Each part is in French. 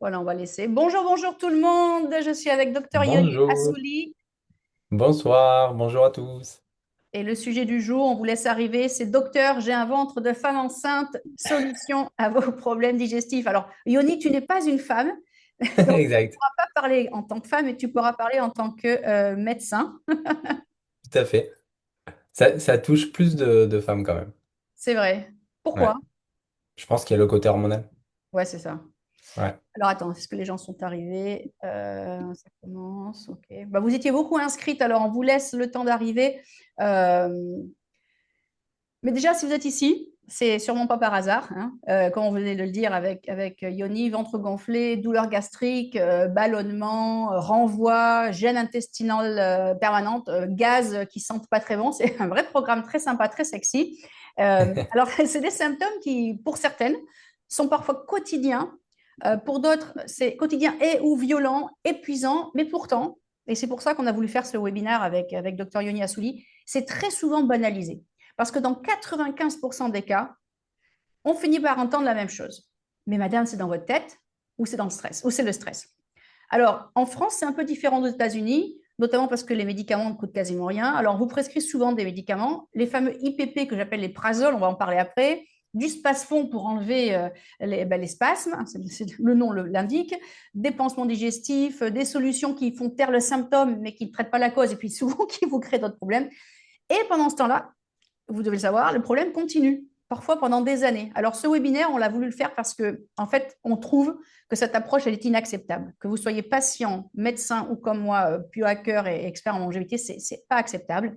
Voilà, on va laisser. Bonjour, bonjour tout le monde. Je suis avec Docteur Yoni Bonjour, Assouli. bonsoir, bonjour à tous. Et le sujet du jour, on vous laisse arriver, c'est Docteur, j'ai un ventre de femme enceinte, solution à vos problèmes digestifs. Alors, Yoni, tu n'es pas une femme, donc tu ne Exact, pourras pas parler en tant que femme, mais tu pourras parler en tant que médecin. tout à fait. Ça touche plus de femmes quand même. C'est vrai. Pourquoi? Ouais, je pense qu'il y a le côté hormonal. Ouais, c'est ça. Ouais. Alors, attends, est-ce que les gens sont arrivés? Ça commence, ok. Bah, vous étiez beaucoup inscrites, alors on vous laisse le temps d'arriver. Euh, Mais déjà, si vous êtes ici, c'est sûrement pas par hasard, hein. Comme on venait de le dire avec Yoni, ventre gonflé, douleur gastrique, ballonnement, renvoi, gêne intestinale permanente, gaz qui sentent pas très bon. C'est un vrai programme très sympa, très sexy. Alors, c'est des symptômes qui, pour certaines, sont parfois quotidiens. Pour d'autres, c'est quotidien et ou violent, épuisant, mais pourtant, et c'est pour ça qu'on a voulu faire ce webinaire avec Dr Yoni Assouli, c'est très souvent banalisé. Parce que dans 95% des cas, on finit par entendre la même chose. Mais madame, c'est dans votre tête ou c'est dans le stress, ou c'est le stress. Alors, en France, c'est un peu différent aux États-Unis, notamment parce que les médicaments ne coûtent quasiment rien. Alors, on vous prescrit souvent des médicaments, les fameux IPP que j'appelle les prazoles, on va en parler après, du spasfon pour enlever les spasmes, le nom l'indique, des pansements digestifs, des solutions qui font taire le symptôme mais qui ne traitent pas la cause et puis souvent qui vous créent d'autres problèmes. Et pendant ce temps-là, vous devez le savoir, le problème continue, parfois pendant des années. Alors, ce webinaire, on l'a voulu le faire parce que, en fait, on trouve que cette approche, elle est inacceptable. Que vous soyez patient, médecin ou comme moi, biohacker et expert en longévité, c'est pas acceptable.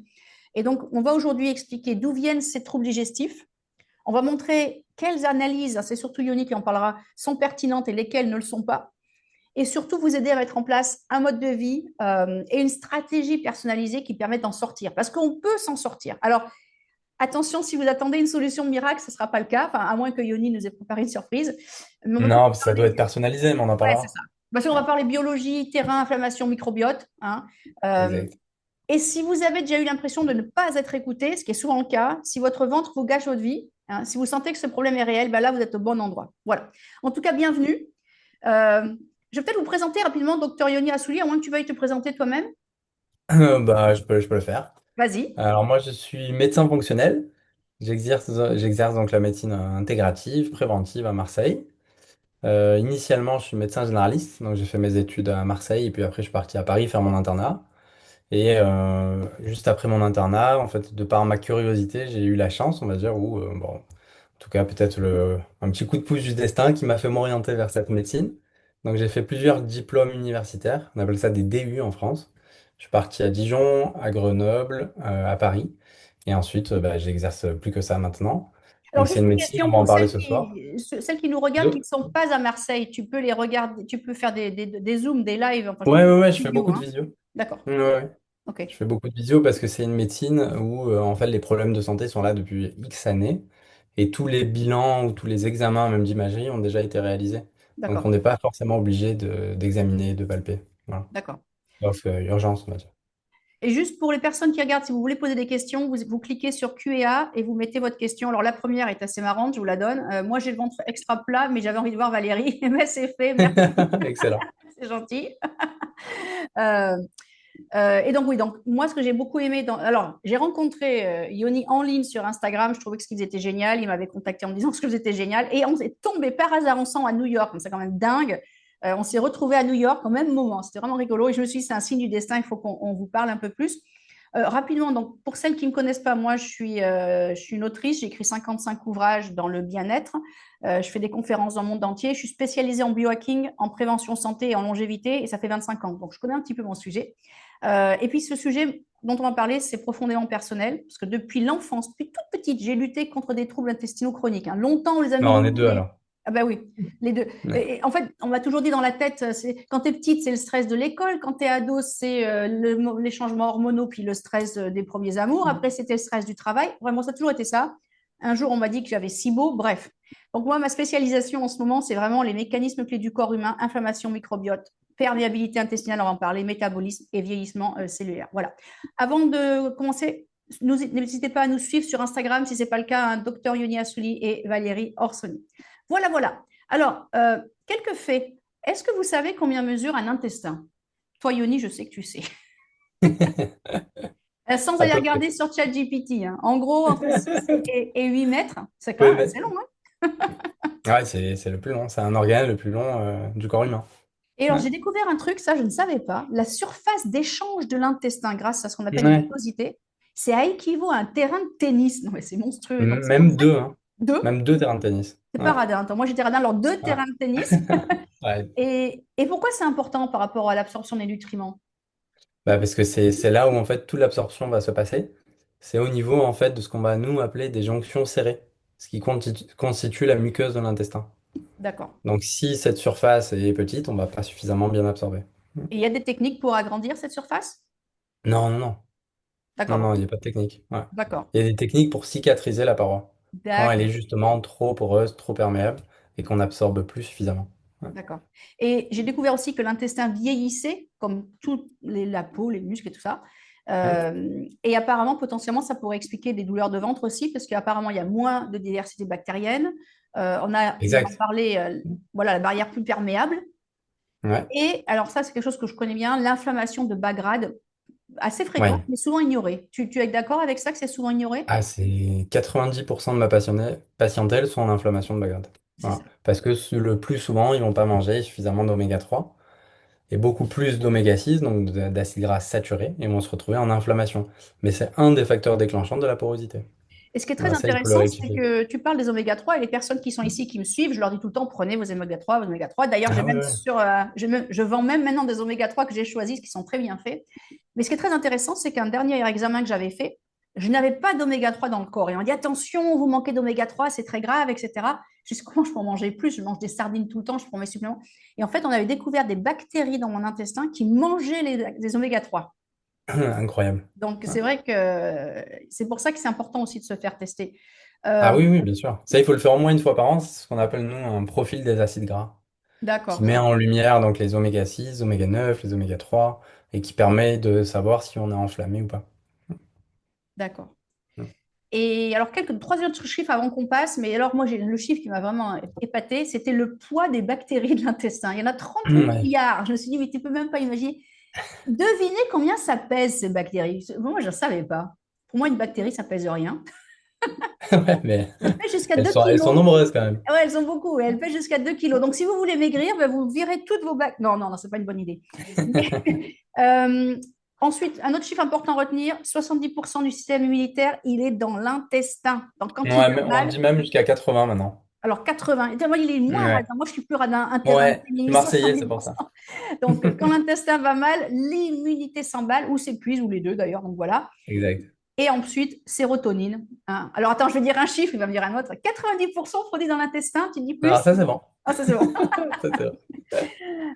Et donc, on va aujourd'hui expliquer d'où viennent ces troubles digestifs. On va montrer quelles analyses, c'est surtout Yoni qui en parlera, sont pertinentes et lesquelles ne le sont pas. Et surtout, vous aider à mettre en place un mode de vie et une stratégie personnalisée qui permet d'en sortir. Parce qu'on peut s'en sortir. Alors, attention, si vous attendez une solution miracle, ce ne sera pas le cas, enfin, à moins que Yoni nous ait préparé une surprise. Mais on va Non, plutôt parce que ça doit parler. être personnalisé, mais on en Ouais, c'est parlera. ça. Parce qu'on va Ouais, parler biologie, terrain, inflammation, microbiote, hein. Euh, exact. et si vous avez déjà eu l'impression de ne pas être écouté, ce qui est souvent le cas, si votre ventre vous gâche votre vie, hein, si vous sentez que ce problème est réel, ben là, vous êtes au bon endroit. Voilà. En tout cas, bienvenue. Je vais peut-être vous présenter rapidement Dr Yoni Assouli, à moins que tu veuilles te présenter toi-même. Bah, je peux le faire. Vas-y. Alors moi, je suis médecin fonctionnel. J'exerce donc la médecine intégrative, préventive à Marseille. Initialement, je suis médecin généraliste, donc j'ai fait mes études à Marseille et puis après, je suis parti à Paris faire mon internat. Et juste après mon internat, en fait, de par ma curiosité, j'ai eu la chance, on va dire, ou bon, en tout cas peut-être un petit coup de pouce du destin qui m'a fait m'orienter vers cette médecine. Donc j'ai fait plusieurs diplômes universitaires, on appelle ça des DU en France. Je suis parti à Dijon, à Grenoble, à Paris, et ensuite bah, j'exerce plus que ça maintenant. Alors, Donc c'est juste une une médecine, on question va en pour parler ce soir. celles qui nous regardent qui ne sont pas à Marseille. Tu peux les regarder, tu peux faire des zooms, des lives, enfin, je Ouais, pense ouais, ouais, des je fais vidéos, beaucoup de hein. visio. D'accord. Ouais, ouais. OK. Je fais beaucoup de visio parce que c'est une médecine où en fait les problèmes de santé sont là depuis X années et tous les bilans ou tous les examens même d'imagerie ont déjà été réalisés. Donc on D'accord. n'est pas forcément obligé d'examiner, de palper. Voilà. D'accord. Sauf urgence, on va dire. Et juste pour les personnes qui regardent, si vous voulez poser des questions, vous cliquez sur Q&A et vous mettez votre question. Alors, la première est assez marrante, je vous la donne. Moi, j'ai le ventre extra plat, mais j'avais envie de voir Valérie. Mais c'est fait, merci, Excellent. c'est gentil. Euh, et donc, oui, donc moi, ce que j'ai beaucoup aimé, alors, j'ai rencontré Yoni en ligne sur Instagram, je trouvais que ce qu'ils étaient génial, il m'avait contacté en me disant que vous étiez génial, et on s'est tombé par hasard ensemble à New York, c'est quand même dingue. On s'est retrouvés à New York au même moment, c'était vraiment rigolo, et je me suis dit, c'est un signe du destin, il faut qu'on vous parle un peu plus. Rapidement, donc, pour celles qui ne me connaissent pas, moi, je suis une autrice, j'ai écrit 55 ouvrages dans le bien-être, je fais des conférences dans le monde entier, je suis spécialisée en biohacking, en prévention santé et en longévité, et ça fait 25 ans, donc je connais un petit peu mon sujet. Et puis ce sujet dont on va parler, c'est profondément personnel, parce que depuis l'enfance, depuis toute petite, j'ai lutté contre des troubles intestinaux chroniques, hein. Longtemps, on les a Non, on est deux minimisés. alors. Ah ben oui, les deux. D'accord. En fait, on m'a toujours dit dans la tête, quand tu es petite, c'est le stress de l'école, quand tu es ado, c'est les changements hormonaux, puis le stress des premiers amours, après c'était le stress du travail. Vraiment, ça a toujours été ça. Un jour, on m'a dit que j'avais si beau, bref. Donc moi, ma spécialisation en ce moment, c'est vraiment les mécanismes clés du corps humain, inflammation, microbiote, perméabilité intestinale, on va en parler, métabolisme et vieillissement cellulaire. Voilà. Avant de commencer, n'hésitez pas à nous suivre sur Instagram si ce n'est pas le cas, hein, Dr Yoni Assouli et Valérie Orsoni. Voilà, voilà. Alors, quelques faits. Est-ce que vous savez combien mesure un intestin? Toi, Yoni, je sais que tu sais. Sans À aller peu près. regarder sur ChatGPT, hein. En gros, entre 6 et 8 mètres, c'est quand Oui, même mais assez long, hein. ouais, c'est le plus long. C'est un organe le plus long du corps humain. Et alors, Ouais. j'ai découvert un truc, ça, je ne savais pas. La surface d'échange de l'intestin, grâce à ce qu'on appelle les Ouais. villosités, c'est à équivaut à un terrain de tennis. Non, mais c'est monstrueux. Donc, c'est pour Même ça que deux, hein. deux, Même deux terrains de tennis. c'est pas Ouais. radin. Attends, moi, j'étais radin, alors deux Ouais. terrains de tennis. Ouais. Et pourquoi c'est important par rapport à l'absorption des nutriments? Bah, parce que c'est là où en fait toute l'absorption va se passer. C'est au niveau en fait de ce qu'on va nous appeler des jonctions serrées, ce qui constitue la muqueuse de l'intestin. D'accord. Donc si cette surface est petite, on va pas suffisamment bien absorber. Et il y a des techniques pour agrandir cette surface? Non, non, non. Non, D'accord. non, il Donc, n'y a pas de technique. Ouais. d'accord. Il y a des techniques pour cicatriser la paroi, quand elle est D'accord. justement trop poreuse, trop perméable, et qu'on n'absorbe plus suffisamment. Ouais. D'accord. Et j'ai découvert aussi que l'intestin vieillissait, comme la peau, les muscles et tout ça. Hum. Et apparemment, potentiellement, ça pourrait expliquer des douleurs de ventre aussi, parce qu'apparemment, il y a moins de diversité bactérienne. On en a Exact. parlé, voilà, la barrière plus perméable. Ouais. Et alors ça, c'est quelque chose que je connais bien, l'inflammation de bas grade, assez fréquente, Ouais. mais souvent ignorée. Tu es d'accord avec ça, que c'est souvent ignoré? Ah, c'est 90% de ma patientèle sont en inflammation de bas grade. C'est Voilà. ça. Parce que le plus souvent, ils vont pas manger suffisamment d'oméga 3 et beaucoup plus d'oméga 6, donc d'acides gras saturés, et vont se retrouver en inflammation. Mais c'est un des facteurs déclenchants de la porosité. Et ce qui est très Voilà, ça, il faut le intéressant, c'est rectifier. que tu parles des oméga 3 et les personnes qui sont ici, qui me suivent, je leur dis tout le temps, prenez vos oméga 3, vos oméga 3. D'ailleurs, j'ai Ah ouais, même ouais. sur, je vends même maintenant des oméga 3 que j'ai choisis, qui sont très bien faits. Mais ce qui est très intéressant, c'est qu'un dernier examen que j'avais fait, je n'avais pas d'oméga 3 dans le corps. Et on dit, attention, vous manquez d'oméga 3, c'est très grave, etc. Je dis, comment je peux en manger plus? Je mange des sardines tout le temps, je prends mes suppléments. Et en fait, on avait découvert des bactéries dans mon intestin qui mangeaient les oméga 3. Incroyable. Donc, Ouais. c'est vrai que c'est pour ça que c'est important aussi de se faire tester. Ah Euh, oui, oui, bien sûr. Ça, il faut le faire au moins une fois par an. C'est ce qu'on appelle, nous, un profil des acides gras, qui d'accord, met en lumière donc les oméga 6, oméga 9, les oméga 3, et qui permet de savoir si on est enflammé ou pas. d'accord. Mm. Et alors, trois autres chiffres avant qu'on passe, mais alors moi, j'ai le chiffre qui m'a vraiment épaté, c'était le poids des bactéries de l'intestin. Il y en a 38 Ouais. milliards. Je me suis dit, mais tu peux même pas imaginer. Devinez combien ça pèse, ces bactéries. Moi, je ne savais pas. Pour moi, une bactérie, ça pèse rien. Ouais, mais Elle pèse jusqu'à elles 2 sont, elles sont kilos. nombreuses quand même. Ouais, elles sont beaucoup. Elles pèsent jusqu'à 2 kilos. Donc, si vous voulez maigrir, ben, vous virez toutes vos bactéries. Non, non, non, c'est pas une bonne idée. Mais, ensuite, un autre chiffre important à retenir, 70% du système immunitaire, il est dans l'intestin. Donc, quand il Ouais, va on mal, dit même jusqu'à 80 maintenant. alors 80, moi, il est moins Ouais. radin. Moi, je suis plus radin, un terrain de Ouais, je suis tennis, Marseillais, c'est pour ça. 70%. Donc, quand l'intestin va mal, l'immunité s'emballe ou s'épuise, ou les deux d'ailleurs. Donc, voilà. Exact. Et ensuite, sérotonine, hein. Alors, attends, je vais dire un chiffre, il va me dire un autre. 90% produit dans l'intestin, tu dis Alors plus? ça, c'est bon. Ah, ça, c'est bon. Ça, c'est bon.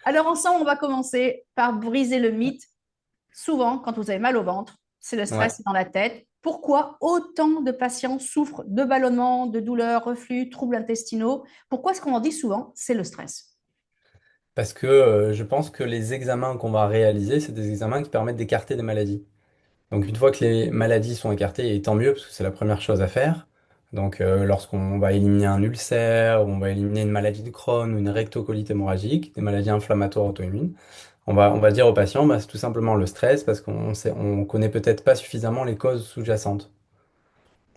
Alors, ensemble, on va commencer par briser le mythe. Souvent, quand vous avez mal au ventre, c'est le Ouais. stress dans la tête. Pourquoi autant de patients souffrent de ballonnements, de douleurs, reflux, troubles intestinaux? Pourquoi est-ce qu'on en dit souvent? C'est le stress. Parce que je pense que les examens qu'on va réaliser, c'est des examens qui permettent d'écarter des maladies. Donc une fois que les maladies sont écartées, et tant mieux, parce que c'est la première chose à faire. Donc lorsqu'on va éliminer un ulcère, ou on va éliminer une maladie de Crohn ou une rectocolite hémorragique, des maladies inflammatoires auto-immunes, on va dire au patient, bah, c'est tout simplement le stress parce on connaît peut-être pas suffisamment les causes sous-jacentes.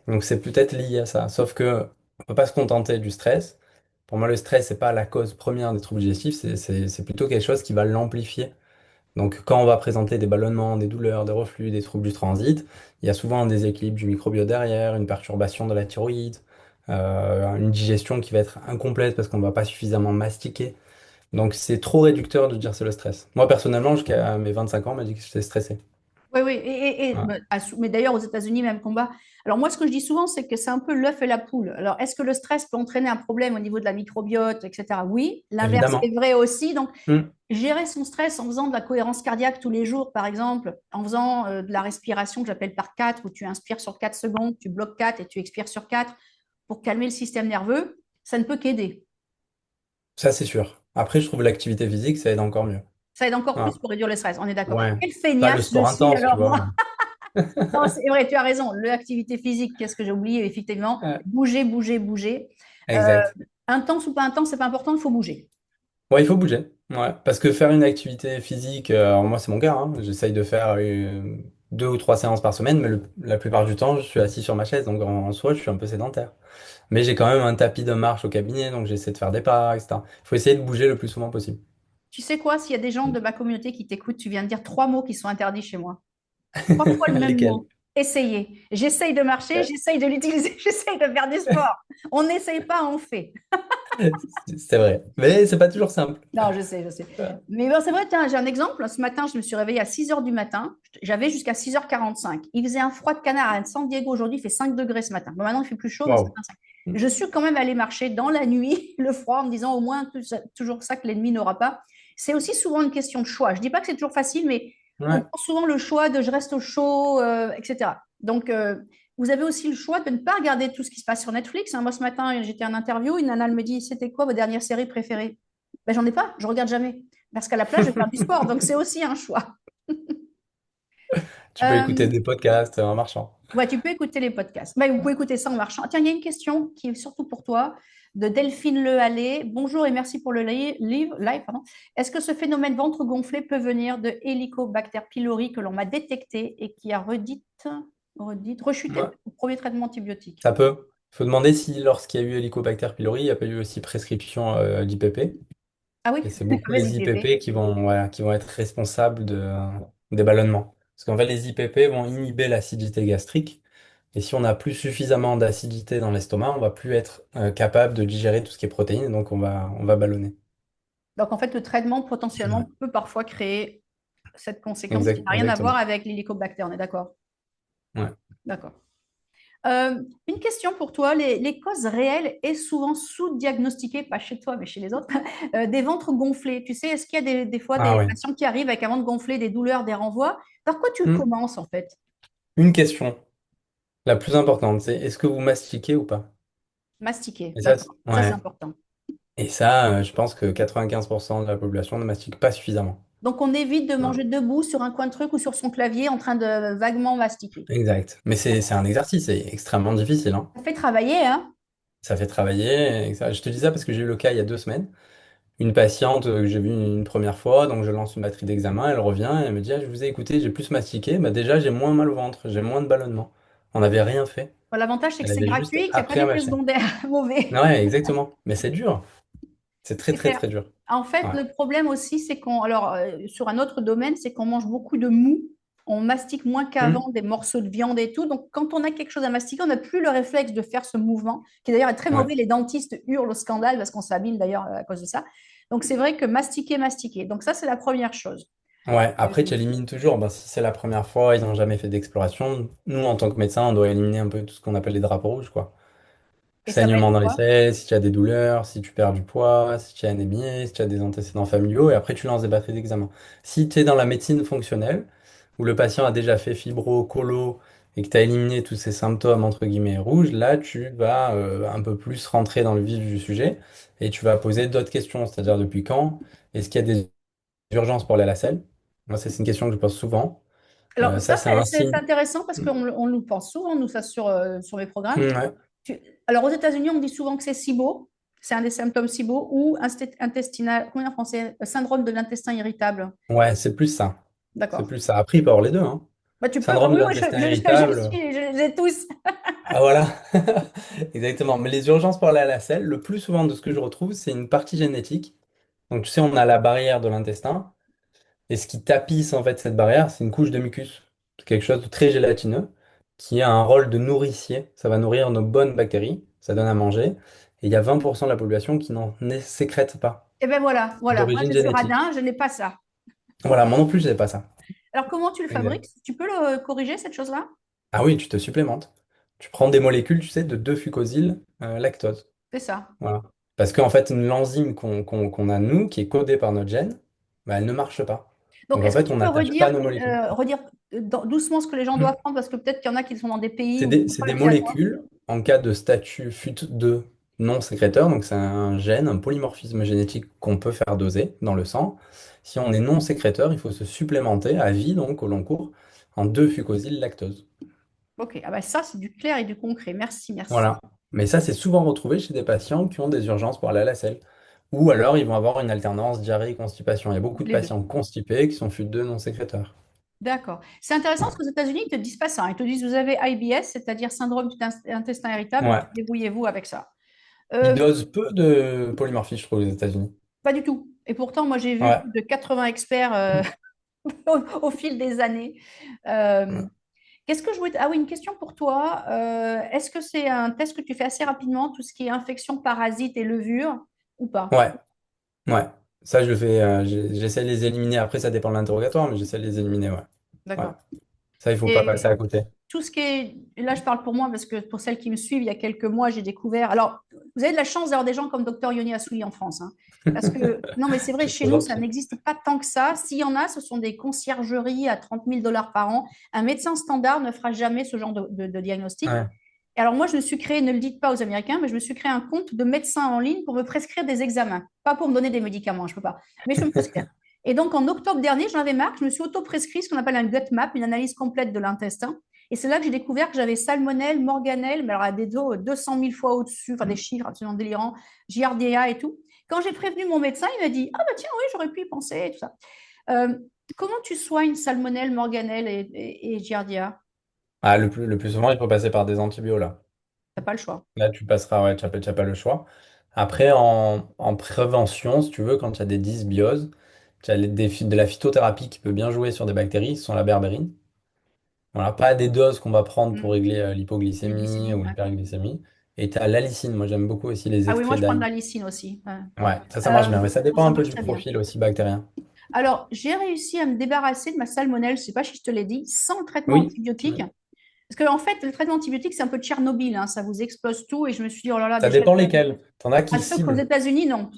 Donc c'est peut-être lié à ça. Sauf que on peut pas se contenter du stress. Pour moi, le stress, c'est pas la cause première des troubles digestifs, c'est plutôt quelque chose qui va l'amplifier. Donc, quand on va présenter des ballonnements, des douleurs, des reflux, des troubles du transit, il y a souvent un déséquilibre du microbiote derrière, une perturbation de la thyroïde, une digestion qui va être incomplète parce qu'on ne va pas suffisamment mastiquer. Donc, c'est trop réducteur de dire c'est le stress. Moi, personnellement, jusqu'à mes 25 ans, on m'a dit que j'étais stressé. Oui, oui, Voilà. mais d'ailleurs aux États-Unis, même combat. Alors moi, ce que je dis souvent, c'est que c'est un peu l'œuf et la poule. Alors, est-ce que le stress peut entraîner un problème au niveau de la microbiote, etc. Oui, l'inverse est Évidemment. vrai aussi. Donc, Hmm. gérer son stress en faisant de la cohérence cardiaque tous les jours, par exemple, en faisant de la respiration que j'appelle par 4, où tu inspires sur 4 secondes, tu bloques 4 et tu expires sur 4 pour calmer le système nerveux, ça ne peut qu'aider. Ça, c'est sûr. Après, je trouve l'activité physique, ça aide encore mieux. Ça aide encore Voilà. plus pour réduire le stress, on est d'accord. Ouais. Quelle Pas le feignasse je sport suis intense, tu alors moi. vois. Non, c'est vrai, tu as raison. L'activité physique, qu'est-ce que j'ai oublié? Effectivement, Ouais. bouger, bouger, bouger. Euh, Exact. Intense ou pas intense, c'est pas important, il faut bouger. Ouais, il faut bouger. Ouais, parce que faire une activité physique, alors moi c'est mon cas, hein, j'essaye de faire 2 ou 3 séances par semaine, mais la plupart du temps je suis assis sur ma chaise, donc en soi je suis un peu sédentaire. Mais j'ai quand même un tapis de marche au cabinet, donc j'essaie de faire des pas, etc. Il faut essayer de bouger le plus souvent possible. Tu sais quoi, s'il y a des gens de ma communauté qui t'écoutent, tu viens de dire trois mots qui sont interdits chez moi. Trois fois le même Lesquels? mot. Essayer. J'essaye de marcher, j'essaye de l'utiliser, j'essaye de faire du sport. On n'essaye pas, on fait. C'est vrai, mais c'est pas toujours simple. Non, je sais, je sais. Mais bon, c'est vrai, tiens, j'ai un exemple. Ce matin, je me suis réveillée à 6 heures du matin. J'avais jusqu'à 6h45. Il faisait un froid de canard à San Diego aujourd'hui. Il fait 5 degrés ce matin. Bon, maintenant, il fait plus chaud, mais ce Waouh. matin, 5. Je suis quand même allée marcher dans la nuit, le froid, en me disant au moins toujours ça que l'ennemi n'aura pas. C'est aussi souvent une question de choix. Je dis pas que c'est toujours facile, mais on Ouais. prend souvent le choix de je reste au chaud, etc. Donc, vous avez aussi le choix de ne pas regarder tout ce qui se passe sur Netflix, hein. Moi, ce matin, j'étais en interview. Une nana elle me dit, c'était quoi votre dernière série préférée? Ben, j'en ai pas, je regarde jamais. Parce qu'à la plage, je vais faire du sport, donc c'est aussi un choix. Tu peux écouter Euh, des podcasts en marchant. ouais, tu peux écouter les podcasts. Ben, vous pouvez écouter ça en marchant. Tiens, il y a une question qui est surtout pour toi, de Delphine Lehallet. Bonjour et merci pour le live. Pardon. Est-ce que ce phénomène ventre gonflé peut venir de Helicobacter pylori que l'on m'a détecté et qui a rechuté Ouais. au premier traitement antibiotique? Ça peut. Il faut demander si lorsqu'il y a eu Helicobacter pylori, il n'y a pas eu aussi prescription d'IPP. Ah oui, Et c'est les beaucoup fameuses les IPP. IPP voilà, qui vont être responsables des ballonnements. Parce qu'en fait, les IPP vont inhiber l'acidité gastrique. Et si on n'a plus suffisamment d'acidité dans l'estomac, on va plus être capable de digérer tout ce qui est protéines, donc on va ballonner. Donc, en fait, le traitement potentiellement peut parfois créer cette conséquence qui n'a rien à voir Exactement. avec l'hélicobacter, on est d'accord? Ouais. D'accord. Une question pour toi. Les causes réelles et souvent sous-diagnostiquées, pas chez toi, mais chez les autres, des ventres gonflés. Tu sais, est-ce qu'il y a des fois Ah des ouais. patients qui arrivent avec un ventre gonflé, des douleurs, des renvois? Par quoi tu Hmm. commences en fait? Une question, la plus importante, c'est est-ce que vous mastiquez ou pas? Mastiquer, Et ça, d'accord. Ça, c'est ouais. important. Et ça, je pense que 95% de la population ne mastique pas suffisamment. Donc, on évite de Voilà. manger debout sur un coin de truc ou sur son clavier en train de vaguement mastiquer. Exact. Mais c'est un exercice, c'est extrêmement difficile, hein. Ça fait travailler, hein? Ça fait travailler. Je te dis ça parce que j'ai eu le cas il y a 2 semaines. Une patiente que j'ai vue une première fois, donc je lance une batterie d'examen, elle revient et elle me dit, ah, je vous ai écouté, j'ai plus mastiqué. Bah, déjà, j'ai moins mal au ventre, j'ai moins de ballonnement. On n'avait rien fait. Bon, l'avantage, c'est que Elle c'est avait juste gratuit, qu'il n'y a pas appris à d'effet mâcher. secondaire mauvais. Ouais, exactement. Mais c'est dur. C'est très, C'est très, clair. très dur. En fait, Ouais. le problème aussi, c'est sur un autre domaine, c'est qu'on mange beaucoup de mou. On mastique moins qu'avant Hmm. des morceaux de viande et tout. Donc, quand on a quelque chose à mastiquer, on n'a plus le réflexe de faire ce mouvement, qui d'ailleurs est très Ouais. mauvais. Les dentistes hurlent au scandale parce qu'on s'abîme d'ailleurs à cause de ça. Donc, c'est vrai que mastiquer, mastiquer. Donc, ça, c'est la première chose. Ouais, Euh, après, tu élimines toujours. Ben, si c'est la première fois, ils n'ont jamais fait d'exploration. Nous, en tant que médecin, on doit éliminer un peu tout ce qu'on appelle les drapeaux rouges, quoi. Et ça va être Saignement dans les quoi? selles, si tu as des douleurs, si tu perds du poids, si tu as anémie, si tu as des antécédents familiaux, et après tu lances des batteries d'examen. Si tu es dans la médecine fonctionnelle, où le patient a déjà fait fibro, colo, et que tu as éliminé tous ces symptômes entre guillemets rouges, là tu vas un peu plus rentrer dans le vif du sujet, et tu vas poser d'autres questions, c'est-à-dire depuis quand, est-ce qu'il y a des urgences pour aller à la selle? Moi, ça, c'est une question que je pose souvent. Alors, Ça, ça, c'est un c'est signe. intéressant parce qu'on nous pense souvent, nous, ça, sur mes programmes. Ouais, Alors, aux États-Unis, on dit souvent que c'est SIBO, c'est un des symptômes SIBO, ou intestinal, comment en français, syndrome de l'intestin irritable. ouais, c'est plus ça. C'est D'accord. plus ça. Après, il peut y avoir les deux, hein. Bah, tu peux, Syndrome oui, de oui, l'intestin je irritable. suis, j'ai tous. Ah voilà, exactement. Mais les urgences pour aller à la selle, le plus souvent de ce que je retrouve, c'est une partie génétique. Donc tu sais, on a la barrière de l'intestin, et ce qui tapisse en fait cette barrière, c'est une couche de mucus. C'est quelque chose de très gélatineux, qui a un rôle de nourricier. Ça va nourrir nos bonnes bactéries, ça donne à manger. Et il y a 20% de la population qui n'en sécrète pas, Et ben voilà, voilà. Moi, d'origine je suis génétique. radin, je n'ai pas ça. Voilà, moi non plus, je n'ai pas ça. Alors, comment tu le fabriques? Exact. Tu peux le corriger, cette chose-là? Ah oui, tu te supplémentes. Tu prends des molécules, tu sais, de 2-fucosyl lactose. C'est ça. Voilà. Parce qu'en fait, l'enzyme qu'on a nous, qui est codée par notre gène, bah, elle ne marche pas. Donc, Donc en est-ce que fait, tu on peux n'attache pas nos molécules. redire doucement ce que les gens doivent Hmm. prendre? Parce que peut-être qu'il y en a qui sont dans des pays C'est où ils des, n'ont c'est pas des l'accès à toi. molécules en cas de statut FUT2 non sécréteur. Donc c'est un gène, un polymorphisme génétique qu'on peut faire doser dans le sang. Si on est non sécréteur, il faut se supplémenter à vie, donc au long cours, en 2-fucosyl lactose. Ok, ah bah ça, c'est du clair et du concret. Merci, merci. Voilà. Mais ça, c'est souvent retrouvé chez des patients qui ont des urgences pour aller à la selle. Ou alors, ils vont avoir une alternance diarrhée-constipation. Il y a beaucoup de Les deux. patients constipés qui sont FUT2 non sécréteurs. D'accord. C'est intéressant parce Ouais. qu'aux États-Unis, ils ne te disent pas ça, hein. Ils te disent, vous avez IBS, c'est-à-dire syndrome du intestin irritable, Ouais. débrouillez-vous avec ça. Ils Euh, dosent peu de polymorphie, je trouve, aux États-Unis. Pas du tout. Et pourtant, moi, j'ai vu Ouais. plus de 80 experts au fil des années. Euh, Ouais. Qu'est-ce que je voulais... Ah oui, une question pour toi. Est-ce que c'est un test que tu fais assez rapidement, tout ce qui est infection, parasites et levure, ou pas? Ouais. Ouais. Ça, je le fais. J'essaie de les éliminer. Après, ça dépend de l'interrogatoire, mais j'essaie de les éliminer. Ouais. Ouais. D'accord. Ça, il faut pas passer Et à côté. tout ce qui est... Là, je parle pour moi parce que pour celles qui me suivent, il y a quelques mois, j'ai découvert... Alors, vous avez de la chance d'avoir des gens comme Docteur Yoni Assouli en France, hein. Parce que, non, mais c'est vrai, C'est chez trop nous, ça gentil. n'existe pas tant que ça. S'il y en a, ce sont des conciergeries à 30 000 $ par an. Un médecin standard ne fera jamais ce genre de diagnostic. Ouais. Et alors, moi, je me suis créé, ne le dites pas aux Américains, mais je me suis créé un compte de médecin en ligne pour me prescrire des examens. Pas pour me donner des médicaments, je ne peux pas, mais je peux me prescrire. Et donc, en octobre dernier, j'en avais marre, je me suis auto-prescrit ce qu'on appelle un gut map, une analyse complète de l'intestin. Et c'est là que j'ai découvert que j'avais salmonelle, morganelle, mais alors à des dos 200 000 fois au-dessus, enfin des chiffres absolument délirants, giardia et tout. Quand j'ai prévenu mon médecin, il m'a dit: ah bah tiens, oui, j'aurais pu y penser et tout ça. Euh, Comment tu soignes salmonelle, morganelle et giardia? Ah, le plus souvent, il faut passer par des antibiotiques, là. T'as pas le choix. Là, tu passeras, ouais, tu n'as pas le choix. Après, en prévention, si tu veux, quand il y a des dysbioses, tu as de la phytothérapie qui peut bien jouer sur des bactéries, ce sont la berbérine. Voilà, pas des doses qu'on va prendre pour Mm. régler Les l'hypoglycémie glycémies, ou ouais. l'hyperglycémie. Et tu as l'alicine. Moi, j'aime beaucoup aussi les Ah oui, moi, extraits je prends de d'ail. la lysine aussi. Ouais. Ouais, ça marche bien. Mais ça dépend Ça un peu marche du très bien. profil aussi bactérien. Alors, j'ai réussi à me débarrasser de ma salmonelle, je ne sais pas si je te l'ai dit, sans le traitement Oui. antibiotique. Ouais. Parce qu'en fait, le traitement antibiotique, c'est un peu de Tchernobyl, hein, ça vous explose tout. Et je me suis dit, oh là là, Ça déjà, dépend lesquels. T'en as qui ceux qu'aux ciblent. États-Unis, non.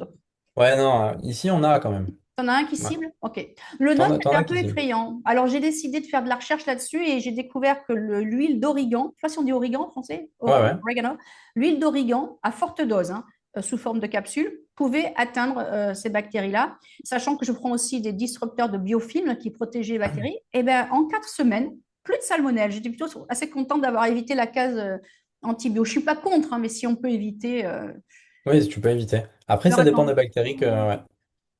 Ouais, non, ici, on a quand même. T'en as un qui Ouais. cible? OK. Le T'en nôtre as, t'en était un as peu qui ciblent. effrayant. Alors, j'ai décidé de faire de la recherche là-dessus et j'ai découvert que l'huile d'origan, je ne sais pas si on dit origan en français, Ouais, ouais. oregano, l'huile d'origan à forte dose, hein, sous forme de capsule, pouvait atteindre ces bactéries-là. Sachant que je prends aussi des disrupteurs de biofilm qui protégeaient les bactéries. Et bien, en 4 semaines, plus de salmonelle. J'étais plutôt assez contente d'avoir évité la case antibio. Je ne suis pas contre, hein, mais si on peut éviter. Oui, tu peux éviter. Après, ça Alors, dépend des attends. bactéries ouais,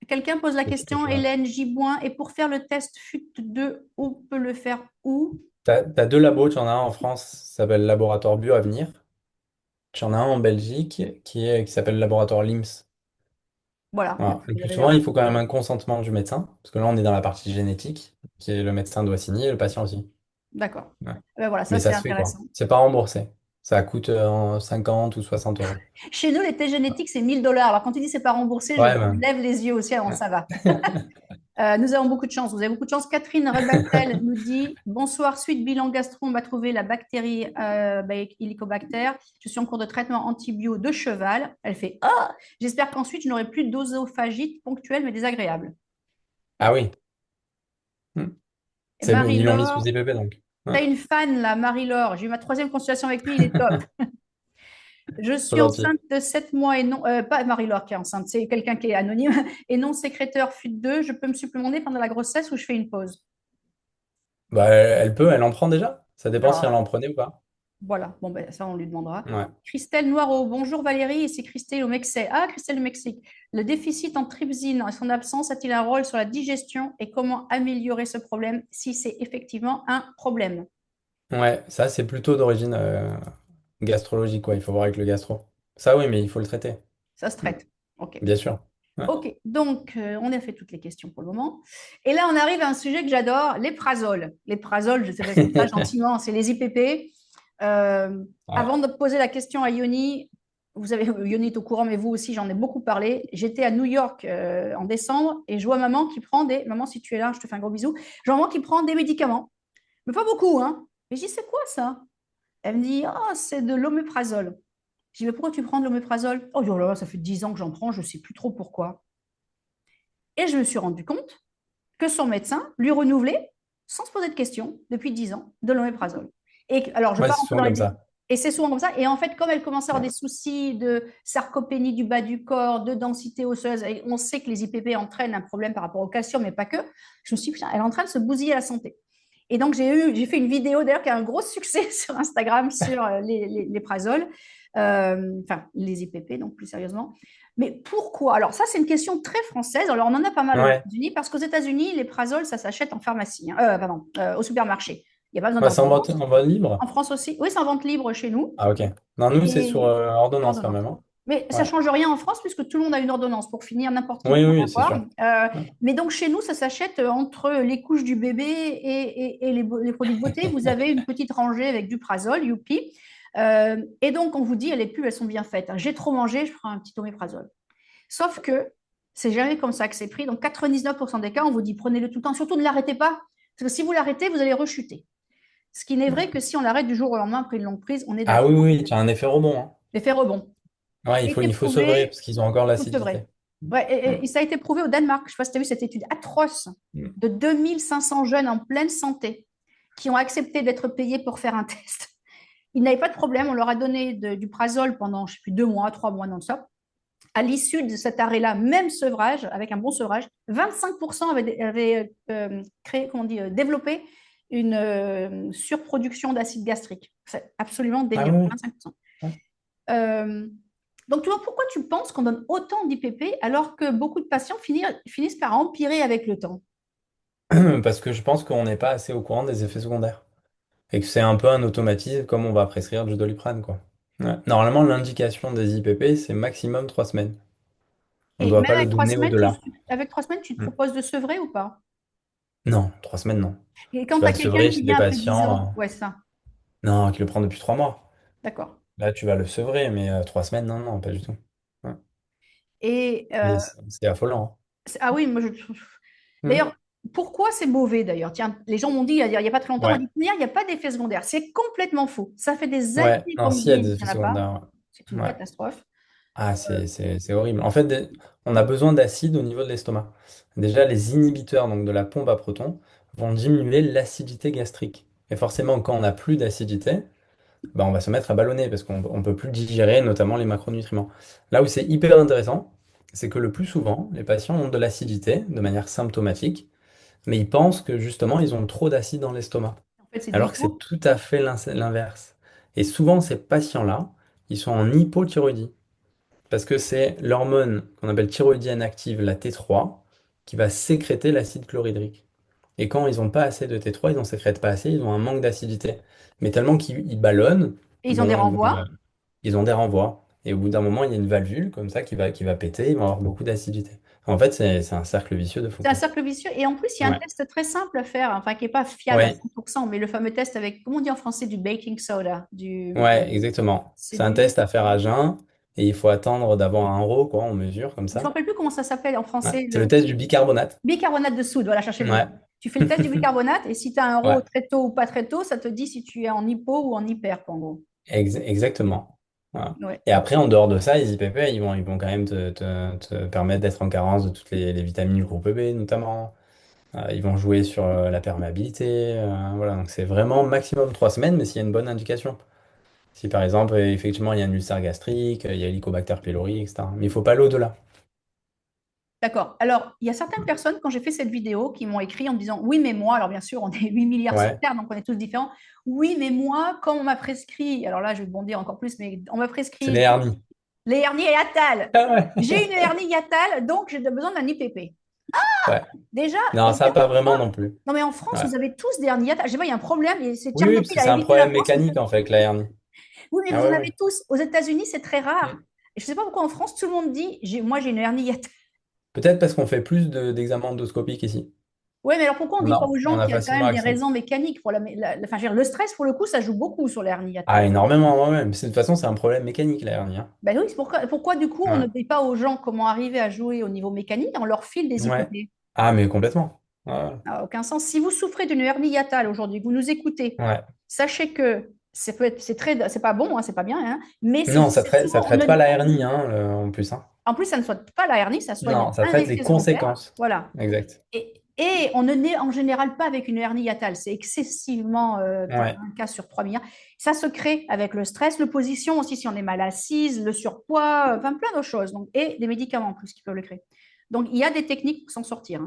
Quelqu'un pose la que tu peux question, choisir. Hélène Giboin, et pour faire le test FUT2, on peut le faire où? T'as deux labos, tu en as un en France, ça s'appelle Laboratoire Bioavenir. Tu en as un en Belgique qui s'appelle Laboratoire LIMS. Voilà, Voilà. Le vous plus avez souvent, vers. il faut quand même un consentement du médecin, parce que là, on est dans la partie génétique, qui est le médecin doit signer et le patient aussi. D'accord. Ouais. Voilà, ça Mais c'est ça se fait, quoi. intéressant. C'est pas remboursé. Ça coûte 50 ou 60 euros. Chez nous, les tests génétiques, c'est 1000 $. Alors, quand tu dis c'est pas remboursé, Ouais, je lève les yeux au ciel, bon, ouais. ça va. Nous avons beaucoup de chance. Vous avez beaucoup de chance. Catherine Rebatel nous dit: bonsoir, suite bilan gastro, on va trouver la bactérie Helicobacter. Je suis en cours de traitement antibio de cheval. Elle fait: ah, j'espère qu'ensuite je n'aurai plus d'osophagite ponctuelle mais désagréable. Ah oui. Hmm. Et Ils l'ont mis sous Marie-Laure, IPP, donc. Ouais. t'as une fan là, Marie-Laure. J'ai eu ma troisième consultation avec lui, il est top. Je Trop suis gentil. enceinte de 7 mois et non, pas Marie-Laure qui est enceinte, c'est quelqu'un qui est anonyme, et non sécréteur FUT2. Je peux me supplémenter pendant la grossesse ou je fais une pause? Bah, elle en prend déjà. Ça dépend si elle Alors, en prenait ou pas. voilà, bon, ben, ça, on lui demandera. Ouais. Christelle Noireau, bonjour Valérie, et c'est Christelle au Mexique. Ah, Christelle du Mexique. Le déficit en trypsine et son absence a-t-il un rôle sur la digestion et comment améliorer ce problème si c'est effectivement un problème? Ouais, ça, c'est plutôt d'origine gastrologique, quoi. Il faut voir avec le gastro. Ça, oui, mais il faut le traiter. Ça se Hmm. traite. OK. Bien sûr. Ouais. OK, donc on a fait toutes les questions pour le moment. Et là, on arrive à un sujet que j'adore, les prazoles. Les prazoles, je sais ça gentiment, c'est les IPP. Ouais. Avant de poser la question à Yoni, vous avez, Yoni est au courant, mais vous aussi, j'en ai beaucoup parlé. J'étais à New York en décembre et je vois maman qui prend des... Maman, si tu es là, je te fais un gros bisou. Je vois maman qui prend des médicaments, mais pas beaucoup, hein. Et je dis, c'est quoi ça? Elle me dit, oh, c'est de l'oméprazole. Je dis, mais pourquoi tu prends de l'oméprazole? Oh, là là, ça fait 10 ans que j'en prends, je ne sais plus trop pourquoi. Et je me suis rendu compte que son médecin lui renouvelait, sans se poser de questions, depuis 10 ans, de l'oméprazole. Et alors, je ne vais Ouais, pas c'est rentrer souvent dans comme les... ça. Et c'est souvent comme ça. Et en fait, comme elle commence à avoir Ouais. des soucis de sarcopénie du bas du corps, de densité osseuse, et on sait que les IPP entraînent un problème par rapport au calcium, mais pas que, je me suis dit, putain, elle est en train de se bousiller la santé. Et donc, j'ai fait une vidéo d'ailleurs qui a un gros succès sur Instagram sur les prazols, enfin les IPP, donc plus sérieusement. Mais pourquoi? Alors, ça, c'est une question très française. Alors, on en a pas mal aux Ouais. États-Unis parce qu'aux États-Unis, les prazols, ça s'achète en pharmacie, hein. Pardon, au supermarché. Il n'y a pas besoin Ouais, c'est d'ordonnance. en vente libre? En France aussi. Oui, c'est en vente libre chez nous. Ah, ok. Non, nous, c'est sur Et ordonnance quand ordonnance. même, hein. Mais ça Ouais. change rien en France puisque tout le monde a une ordonnance. Pour finir, n'importe qui Oui, peut en oui, c'est avoir. sûr. Ouais. Mais donc chez nous, ça s'achète entre les couches du bébé et les produits de beauté. Vous avez une petite rangée avec du Prazol, youpi. Et donc on vous dit, les pubs, elles sont bien faites, hein. J'ai trop mangé, je prends un petit oméprazole. Sauf que c'est jamais comme ça que c'est pris. Donc 99% des cas, on vous dit prenez-le tout le temps. Surtout ne l'arrêtez pas. Parce que si vous l'arrêtez, vous allez rechuter. Ce qui n'est vrai que si on l'arrête du jour au lendemain après une longue prise, on est Ah oui, d'accord. oui, tu as un effet rebond, hein. L'effet rebond. Ouais, Ça a été il faut sevrer prouvé, parce qu'ils ont encore tout est vrai. l'acidité. Ouais, Mm. et ça a été prouvé au Danemark. Je ne sais pas si tu as vu cette étude atroce Mm. de 2500 jeunes en pleine santé qui ont accepté d'être payés pour faire un test. Ils n'avaient pas de problème. On leur a donné du prazol pendant, je ne sais plus, 2 mois, 3 mois non-stop. À l'issue de cet arrêt-là, même sevrage, avec un bon sevrage, 25% avaient créé, comment on dit, développé une surproduction d'acide gastrique. C'est absolument Ah délirant, oui, oui. 25%. Ouais. Euh, donc, tu vois, pourquoi tu penses qu'on donne autant d'IPP alors que beaucoup de patients finissent par empirer avec le temps? Parce que je pense qu'on n'est pas assez au courant des effets secondaires. Et que c'est un peu un automatisme comme on va prescrire du Doliprane, quoi. Ouais. Normalement, l'indication des IPP, c'est maximum 3 semaines. On ne Et doit même pas le donner au-delà. avec 3 semaines, tu te Mm. proposes de sevrer ou pas? Non, 3 semaines, non. Et Tu quand tu vas as le quelqu'un sevrer qui chez des vient après 10 patients, ans, ouais, ça, non, qui le prend depuis 3 mois. d'accord. Là, tu vas le sevrer, mais 3 semaines, non, non, pas du tout. Ouais. Et Mais c'est affolant, ah oui, moi je. hein. Mm. D'ailleurs, pourquoi c'est mauvais d'ailleurs? Tiens, les gens m'ont dit il y a pas très longtemps, on m'a Ouais, dit il n'y a pas d'effet secondaire. C'est complètement faux. Ça fait des années ouais. Non, qu'on me s'il y a dit des qu'il effets n'y en a pas. secondaires. C'est une Ouais. catastrophe. Ah, c'est horrible. En fait, on a besoin d'acide au niveau de l'estomac. Déjà, les inhibiteurs donc de la pompe à protons vont diminuer l'acidité gastrique. Et forcément, quand on n'a plus d'acidité, bah, on va se mettre à ballonner parce qu'on ne peut plus digérer notamment les macronutriments. Là où c'est hyper intéressant, c'est que le plus souvent, les patients ont de l'acidité de manière symptomatique, mais ils pensent que justement, ils ont trop d'acide dans l'estomac. En fait, c'est de Alors que c'est l'hypo. tout à fait l'inverse. Et souvent, ces patients-là, ils sont en hypothyroïdie. Parce que c'est l'hormone qu'on appelle thyroïdienne active, la T3, qui va sécréter l'acide chlorhydrique. Et quand ils n'ont pas assez de T3, ils n'en sécrètent pas assez, ils ont un manque d'acidité. Mais tellement qu'ils ballonnent, Et ils ont des renvois. ils ont des renvois. Et au bout d'un moment, il y a une valvule comme ça qui va péter, ils vont avoir beaucoup d'acidité. En fait, c'est un cercle vicieux de fou, C'est un quoi. cercle vicieux. Et en plus, il y a un Ouais. test très simple à faire, enfin, qui n'est pas fiable à Ouais, 100%, mais le fameux test avec, comment on dit en français, du baking soda, ouais, exactement. c'est C'est un du, test à faire à jeun et il faut attendre d'avoir un RAW, quoi, on mesure comme je ne me ça. rappelle plus comment ça s'appelle en Ouais. français, C'est le le test du bicarbonate. bicarbonate de soude, voilà, cherchez le mot. Ouais, Tu fais le test du bicarbonate et si tu as un RAW ouais. très tôt ou pas très tôt, ça te dit si tu es en hypo ou en hyper, quoi, en gros. Exactement. Voilà. Ouais. Et après, en dehors de ça, les IPP, ils vont quand même te permettre d'être en carence de toutes les vitamines du groupe B, notamment. Ils vont jouer sur la perméabilité. Voilà, donc c'est vraiment maximum 3 semaines, mais s'il y a une bonne indication. Si par exemple, effectivement, il y a un ulcère gastrique, il y a Helicobacter pylori, etc. Mais il ne faut pas aller au-delà. D'accord. Alors, il y a certaines personnes, quand j'ai fait cette vidéo, qui m'ont écrit en me disant, oui, mais moi, alors bien sûr, on est 8 milliards sur Ouais, Terre, donc on est tous différents. Oui, mais moi, quand on m'a prescrit, alors là, je vais bondir encore plus, mais on m'a c'est les prescrit hernies. les hernies hiatales. Ah ouais. J'ai une hernie hiatale, donc j'ai besoin d'un IPP. Ouais. Déjà, Non, et ça, pas vraiment pourquoi? non plus. Non, mais en France, Ouais. vous avez tous des hernies hiatales. Je sais pas, il y a un problème, et c'est Oui, oui, Tchernobyl parce que a c'est un évité la problème France. mécanique, en fait, la hernie. Oui, mais Ah vous en ouais, avez ouais. tous. Aux États-Unis, c'est très rare. Mm. Et je ne sais pas pourquoi en France, tout le monde dit, moi, j'ai une hernie hiatale. Peut-être parce qu'on fait plus d'examens endoscopiques ici. Oui, mais alors pourquoi on ne dit pas aux On gens a qu'il y a quand facilement même des accès. raisons mécaniques pour enfin, je veux dire, le stress, pour le coup, ça joue beaucoup sur l'hernie Ah, hiatale. énormément, ouais, ouais. Mais de toute façon, c'est un problème mécanique, la hernie, hein. Ben oui, c'est pourquoi, du coup, on ne Ouais. dit pas aux gens comment arriver à jouer au niveau mécanique, on leur file des Ouais. IPP. Ah, mais complètement. Ouais. Ça n'a aucun sens. Si vous souffrez d'une hernie hiatale aujourd'hui, que vous nous écoutez, Ouais. sachez que c'est pas bon, hein, c'est pas bien, hein, mais Non, ça souvent, traite pas la hernie, hein, en plus, hein. en plus, ça ne soigne pas la hernie, ça soigne Non, ça un traite les effet secondaire. conséquences. Voilà. Exact. Et on ne naît en général pas avec une hernie hiatale. C'est excessivement, peut-être Ouais. un cas sur 3 milliards. Ça se crée avec le stress, le position aussi, si on est mal assise, le surpoids, enfin plein d'autres choses. Donc, et des médicaments en plus qui peuvent le créer. Donc, il y a des techniques pour s'en sortir, hein.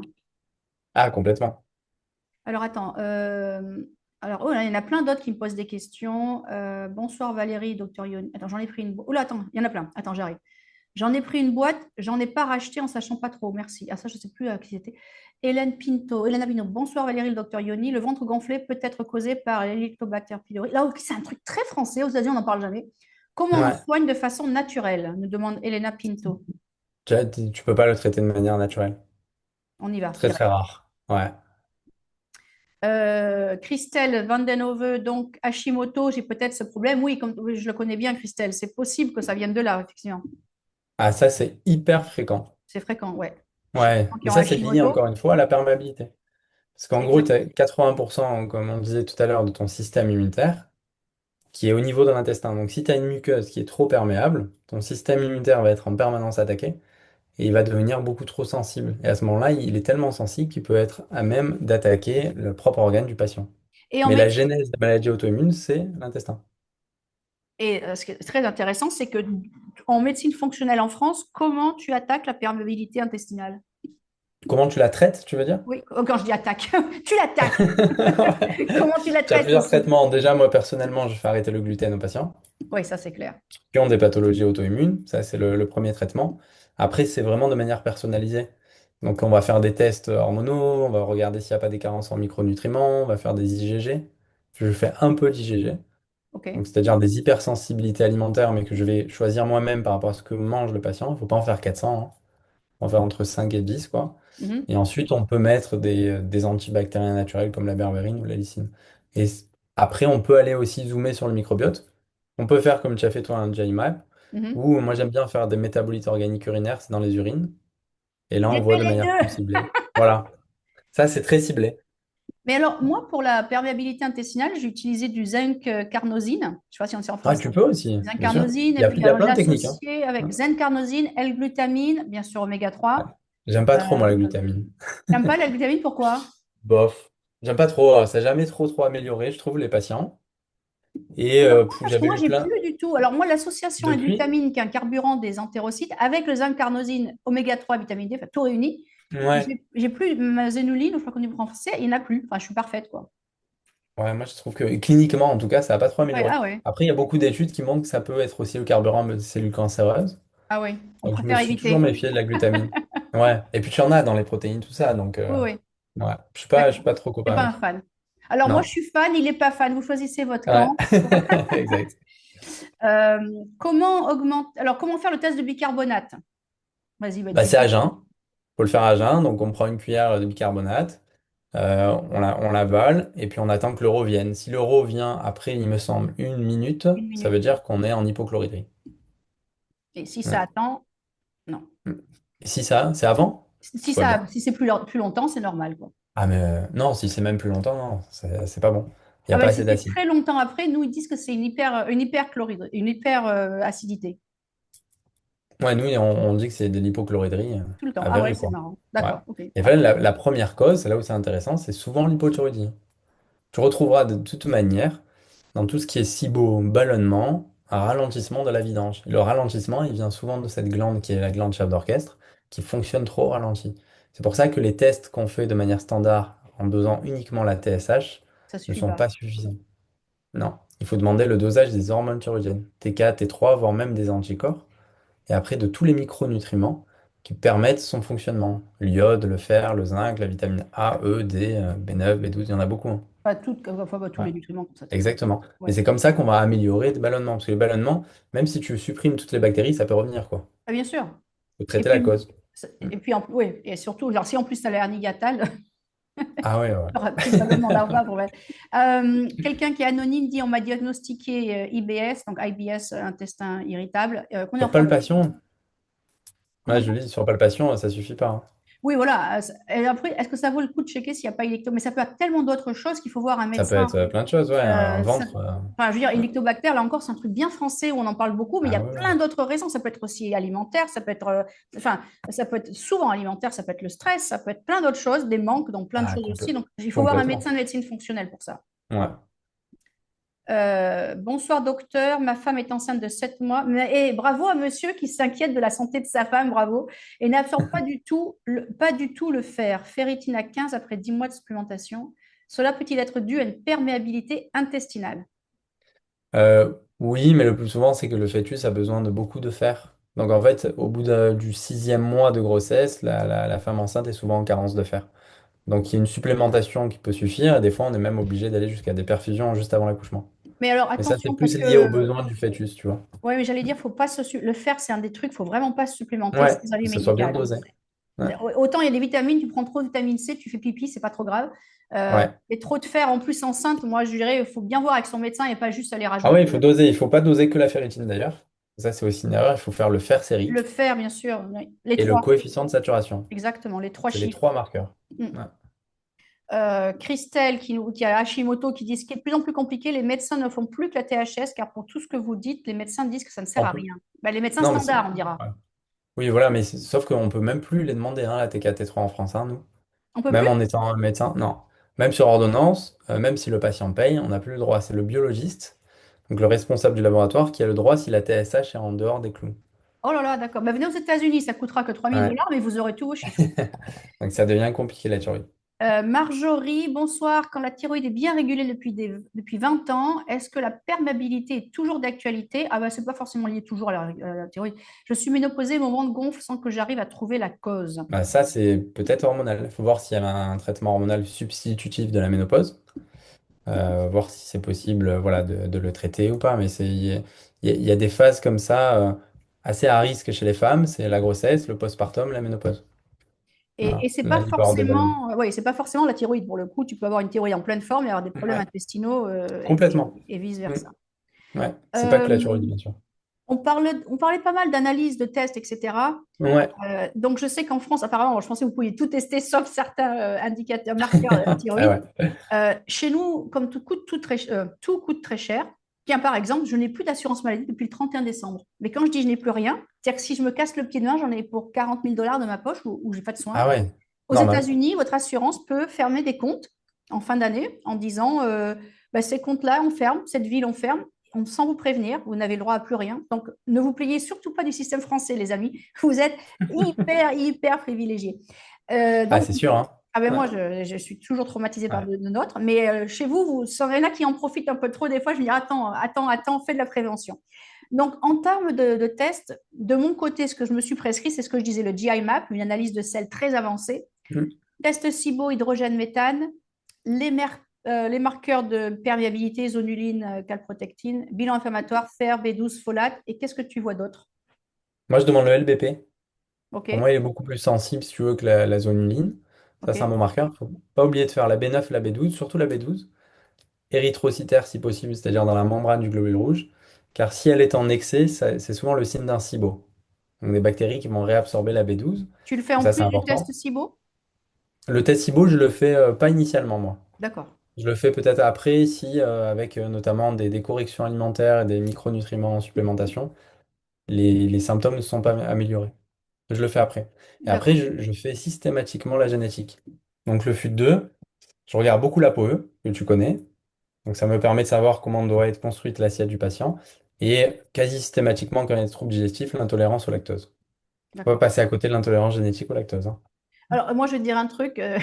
Ah, complètement. Alors, attends. Alors, oh, là, il y en a plein d'autres qui me posent des questions. Bonsoir Valérie, docteur Yoni. Attends, j'en ai pris une. Oh là, attends, il y en a plein. Attends, j'arrive. J'en ai pris une boîte, j'en ai pas racheté en sachant pas trop. Merci. Ah, ça, je ne sais plus qui c'était. Hélène Pinto. Hélène Pinto. Bonsoir Valérie, le docteur Yoni. Le ventre gonflé peut être causé par l'Helicobacter pylori. Là, ok, c'est un truc très français. Aux États-Unis, on n'en parle jamais. Comment on en Ouais. soigne de façon naturelle? Nous demande Helena Pinto. Tu peux pas le traiter de manière naturelle. On y va, Très, très direct. rare. Ouais. Christelle Vandenhove, donc Hashimoto, j'ai peut-être ce problème. Oui, comme oui, je le connais bien, Christelle. C'est possible que ça vienne de là, effectivement. Ah, ça, c'est hyper fréquent. C'est fréquent, ouais. Chez les Ouais. gens qui Mais ont ça, c'est lié Hashimoto, encore une fois à la perméabilité. Parce qu'en gros, tu exact. as 80%, comme on disait tout à l'heure, de ton système immunitaire qui est au niveau de l'intestin. Donc, si tu as une muqueuse qui est trop perméable, ton système immunitaire va être en permanence attaqué et il va devenir beaucoup trop sensible. Et à ce moment-là, il est tellement sensible qu'il peut être à même d'attaquer le propre organe du patient. Et en Mais la médecine, genèse de la maladie auto-immune, c'est l'intestin. et ce qui est très intéressant, c'est que en médecine fonctionnelle en France, comment tu attaques la perméabilité intestinale? Comment tu la traites, tu veux dire? Oui, quand je dis attaque, tu l'attaques. Comment tu la Tu as traites plusieurs ici? traitements. Déjà, moi, personnellement, je fais arrêter le gluten aux patients Oui, ça c'est clair. qui ont des pathologies auto-immunes. Ça, c'est le premier traitement. Après, c'est vraiment de manière personnalisée. Donc, on va faire des tests hormonaux, on va regarder s'il n'y a pas des carences en micronutriments, on va faire des IgG. Je fais un peu d'IgG, OK. donc c'est-à-dire des hypersensibilités alimentaires, mais que je vais choisir moi-même par rapport à ce que mange le patient. Il ne faut pas en faire 400, hein. On va faire entre 5 et 10, quoi. Mhm, Et ensuite, on peut mettre des antibactériens naturels comme la berbérine ou la lysine. Et après, on peut aller aussi zoomer sur le microbiote. On peut faire comme tu as fait toi un GIMAP, mhm. ou moi j'aime bien faire des métabolites organiques urinaires, c'est dans les urines. Et là, on J'ai voit fait de les manière plus deux. ciblée. Voilà. Ça, c'est très ciblé. Mais alors, moi, pour la perméabilité intestinale, j'ai utilisé du zinc carnosine. Je ne sais pas si on sait en Ah, français. tu peux aussi, Zinc bien sûr. carnosine. Il y Et a, puis, il y a alors, je plein l'ai de techniques, hein. associé avec Hein. zinc carnosine, L-glutamine, bien sûr, oméga Ouais. 3. J'aime pas Euh, trop, moi, la glutamine. T'aimes pas l'L-glutamine, pourquoi? Bof. J'aime pas trop. Ça n'a jamais trop amélioré, je trouve, les patients. Et Alors, parce que j'avais moi, eu j'ai plein. plus du tout. Alors, moi, l'association Depuis? L-glutamine, qui est un carburant des entérocytes, avec le zinc carnosine, oméga 3, vitamine D, enfin, tout réuni, Ouais. j'ai plus ma zénuline, ou je crois qu'on dit en français, il n'y en a plus. Enfin, je suis parfaite, quoi. Ouais, moi je trouve que cliniquement, en tout cas, ça n'a pas trop Ouais, amélioré. ah ouais, Après, il y a beaucoup d'études qui montrent que ça peut être aussi le carburant de cellules cancéreuses. ah ouais, on Donc je me préfère suis toujours éviter. méfié de la glutamine. Ouais. Et puis tu en as dans les protéines, tout ça. Donc Oui, oui, ouais. Je suis d'accord. pas trop C'est copain pas un avec. fan. Alors, moi, je Non. suis fan, il n'est pas fan. Vous choisissez votre Ouais. camp. Exact. Euh, comment faire le test de bicarbonate? Vas-y, bah, Bah, c'est dis-moi. à jeun. Faut le faire à jeun. Donc on prend une cuillère de bicarbonate, on l'avale et puis on attend que l'euro vienne. Si l'euro vient après, il me semble, 1 minute, Une ça minute. veut dire qu'on est en hypochlorhydrie. Et si ça Ouais. attend, non. Et si ça, c'est avant, tout va bien. Si c'est plus longtemps, c'est normal, quoi. Ah mais non, si c'est même plus longtemps, non, c'est pas bon. Il n'y Ah a pas ben, si assez c'est d'acide. très longtemps après, nous, ils disent que c'est une hyperchlorhydrie, une hyper acidité. Ouais, nous, on dit que c'est de l'hypochloridrie Tout le temps. Ah ouais, avérée, c'est quoi. marrant. Ouais. D'accord, ok. Et en Ah fait, ben, la première cause, c'est là où c'est intéressant, c'est souvent l'hypothyroïdie. Tu retrouveras de toute manière, dans tout ce qui est SIBO, ballonnement, un ralentissement de la vidange. Et le ralentissement, il vient souvent de cette glande qui est la glande chef d'orchestre, qui fonctionne trop au ralenti. C'est pour ça que les tests qu'on fait de manière standard en dosant uniquement la TSH ça ne suffit sont pas. pas suffisants. Non, il faut demander le dosage des hormones thyroïdiennes, T4, T3, voire même des anticorps, et après de tous les micronutriments qui permettent son fonctionnement. L'iode, le fer, le zinc, la vitamine A, E, D, B9, B12, il y en a beaucoup, hein. Enfin, pas tous Ouais, les nutriments comme ça. exactement. Et Ouais. c'est comme ça qu'on va améliorer le ballonnement, parce que le ballonnement, même si tu supprimes toutes les bactéries, ça peut revenir, quoi. Ah, bien sûr. Il faut Et traiter la puis, cause. Mm. oui, et surtout, alors, si en plus tu as l'hernie hiatale, Ah ouais, ouais. tu auras plus de ballonnement d'avoir pour quelqu'un qui est anonyme dit on m'a diagnostiqué IBS, donc IBS, intestin irritable. Combien Sur de fois avec palpation, ouais, Comment je ça? le dis, sur palpation, ça suffit pas, hein. Oui, voilà. Et après, est-ce que ça vaut le coup de checker s'il n'y a pas électo? Mais ça peut être tellement d'autres choses qu'il faut voir un Ça peut médecin. être plein de choses, ouais, un Ça- ventre. Enfin, je veux dire, Ouais. Hélicobacter, là encore, c'est un truc bien français où on en parle beaucoup, mais il y Ah a ouais, ouais. plein d'autres raisons. Ça peut être aussi alimentaire, enfin, ça peut être souvent alimentaire, ça peut être le stress, ça peut être plein d'autres choses, des manques, donc plein de Ah, choses aussi. Donc, il faut voir un complètement. médecin de médecine fonctionnelle pour ça. Ouais. Bonsoir docteur, ma femme est enceinte de 7 mois. Et bravo à monsieur qui s'inquiète de la santé de sa femme, bravo. Et n'absorbe pas du tout le fer. Ferritine à 15 après 10 mois de supplémentation. Cela peut-il être dû à une perméabilité intestinale? Oui, mais le plus souvent, c'est que le fœtus a besoin de beaucoup de fer. Donc en fait, au bout du 6e mois de grossesse, la femme enceinte est souvent en carence de fer. Donc il y a une supplémentation qui peut suffire, et des fois, on est même obligé d'aller jusqu'à des perfusions juste avant l'accouchement. Mais alors Mais ça, c'est attention parce plus lié aux que, besoins du fœtus, tu vois. ouais, mais j'allais dire, faut pas le fer, c'est un des trucs, faut vraiment pas se supplémenter Ouais, sans que avis ce soit bien médical. dosé. Ouais. Autant il y a des vitamines, tu prends trop de vitamine C, tu fais pipi, c'est pas trop grave. Ouais. Et trop de fer en plus enceinte, moi je dirais, il faut bien voir avec son médecin et pas juste aller Ah ouais, rajouter. il faut doser. Il faut pas doser que la ferritine d'ailleurs. Ça, c'est aussi une erreur. Il faut faire le fer Le sérique fer, bien sûr, oui. Les et le trois, coefficient de saturation. exactement, les trois C'est les chiffres. 3 marqueurs. Mm. Ouais. Christelle, qui a Hashimoto, qui dit ce qui est de plus en plus compliqué, les médecins ne font plus que la THS, car pour tout ce que vous dites, les médecins disent que ça ne sert En à plus. rien. Ben, les médecins Non, mais standards, on dira. ouais. Oui, voilà, mais sauf qu'on peut même plus les demander, hein, la TK, T3 en France, hein, nous. On peut Même plus? en étant un médecin, non. Même sur ordonnance, même si le patient paye, on n'a plus le droit. C'est le biologiste, donc le responsable du laboratoire, qui a le droit si la TSH est en dehors des clous. Oh là là, d'accord. Ben, venez aux États-Unis, ça coûtera que 3000 Ouais. dollars, mais vous aurez tous vos chiffres. Donc ça devient compliqué la thyroïde. Marjorie, bonsoir. Quand la thyroïde est bien régulée depuis 20 ans, est-ce que la perméabilité est toujours d'actualité? Ah bah, c'est pas forcément lié toujours à la thyroïde. Je suis ménopausée, mon ventre gonfle sans que j'arrive à trouver la cause. Bah, ça, c'est peut-être hormonal. Il faut voir s'il y a un traitement hormonal substitutif de la ménopause, voir si c'est possible voilà, de le traiter ou pas. Mais il y a des phases comme ça assez à risque chez les femmes, c'est la grossesse, le postpartum, la ménopause. Et Voilà. c'est Là, pas il peut y avoir des ballons. forcément, ouais, c'est pas forcément la thyroïde pour le coup. Tu peux avoir une thyroïde en pleine forme et avoir des problèmes Ouais, intestinaux complètement. et Mm. vice-versa. Ouais, c'est pas que la Euh, thyroïde, bien sûr. on parlait pas mal d'analyses, de tests, etc. Ouais. Donc, je sais qu'en France, apparemment, je pensais que vous pouviez tout tester sauf certains indicateurs, marqueurs de la Ah thyroïde. ouais. Chez nous, comme tout coûte très cher, tiens, par exemple, je n'ai plus d'assurance maladie depuis le 31 décembre. Mais quand je dis je n'ai plus rien, c'est-à-dire que si je me casse le pied demain, j'en ai pour 40 000 dollars de ma poche ou j'ai pas de soins. Ah ouais. Aux Normal. États-Unis, votre assurance peut fermer des comptes en fin d'année en disant bah, ces comptes-là, on ferme, cette ville, on ferme, sans vous prévenir, vous n'avez le droit à plus rien. Donc, ne vous pliez surtout pas du système français, les amis. Vous êtes hyper, hyper privilégiés. Ah, Donc, c'est sûr, hein. ah ben Ouais. moi, je suis toujours traumatisée par Ouais. de nôtres, mais chez vous, il y en a qui en profitent un peu trop. Des fois, je me dis, attends, attends, attends, fais de la prévention. Donc, en termes de tests, de mon côté, ce que je me suis prescrit, c'est ce que je disais, le GI map, une analyse de sel très avancée. Mm. Test SIBO, hydrogène, méthane, les marqueurs de perméabilité, zonuline, calprotectine, bilan inflammatoire, fer, B12, folate. Et qu'est-ce que tu vois d'autre? Moi, je demande le LBP. OK, Pour moi, il est beaucoup plus sensible, si tu veux, que la zonuline. Ça, c'est un OK. bon marqueur. Faut pas oublier de faire la B9 et la B12, surtout la B12. Érythrocytaire, si possible, c'est-à-dire dans la membrane du globule rouge. Car si elle est en excès, c'est souvent le signe d'un SIBO. Donc des bactéries qui vont réabsorber la B12. Tu le fais en Ça, c'est plus du test important. SIBO? Le test SIBO, je le fais pas initialement, moi. D'accord, Je le fais peut-être après, si, avec notamment des corrections alimentaires et des micronutriments en supplémentation, les symptômes ne sont pas améliorés. Je le fais après. Et après, d'accord. je fais systématiquement la génétique. Donc le FUT2, je regarde beaucoup la POE, que tu connais. Donc ça me permet de savoir comment doit être construite l'assiette du patient. Et quasi systématiquement, quand il y a des troubles digestifs, l'intolérance au lactose. Faut pas D'accord. passer à côté de l'intolérance génétique au lactose, hein. Alors, moi, je vais te dire un truc. Ouais.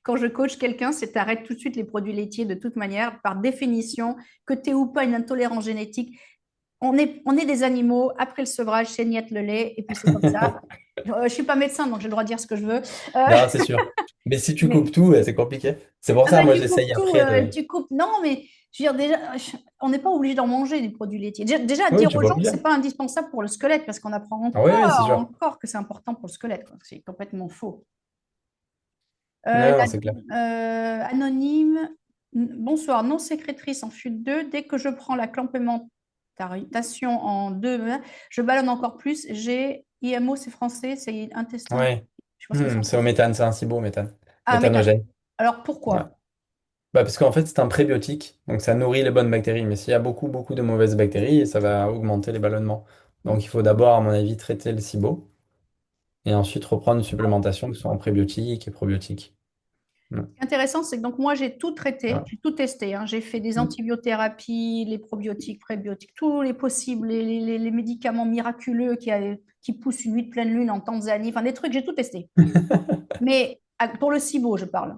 Quand je coach quelqu'un, c'est t'arrêtes tout de suite les produits laitiers de toute manière, par définition, que tu aies ou pas une intolérance génétique. On est des animaux. Après le sevrage, saignette le lait, et puis c'est comme ça. Je ne suis pas médecin, donc j'ai le droit de dire ce que je veux. Non, c'est sûr. Mais si tu Mais coupes tout, c'est compliqué. C'est pour ah ça, ben, moi, tu coupes j'essaye tout, après de... tu coupes. Non, mais je veux dire, déjà, on n'est pas obligé d'en manger des produits laitiers. Déjà, Oui, dire tu aux peux gens que oublier. ce n'est pas indispensable pour le squelette, parce qu'on apprend Ah oui, oui, c'est sûr. encore que c'est important pour le squelette, quoi. C'est complètement faux. Non, non, c'est clair. Anonyme, bonsoir, non sécrétrice en FUT2. Dès que je prends la complémentation en 2, je ballonne encore plus. J'ai IMO, c'est français, c'est intestin. Ouais. Je pense que c'est C'est au intestin. méthane, c'est un SIBO au méthane. Ah, méthane. Méthanogène. Alors Ouais. pourquoi? Bah, parce qu'en fait, c'est un prébiotique, donc ça nourrit les bonnes bactéries. Mais s'il y a beaucoup, beaucoup de mauvaises bactéries, ça va augmenter les ballonnements. Hmm. Donc il faut d'abord, à mon avis, traiter le SIBO et ensuite reprendre une supplémentation qui soit en prébiotiques et probiotiques. Mm. Ce qui est intéressant, c'est que donc moi, j'ai tout traité, Ouais. j'ai tout testé, hein. J'ai fait des Mm. antibiothérapies, les probiotiques, prébiotiques, tous les possibles, les médicaments miraculeux qui poussent une nuit de pleine lune en Tanzanie, enfin des trucs, j'ai tout testé. Mais pour le SIBO, je parle.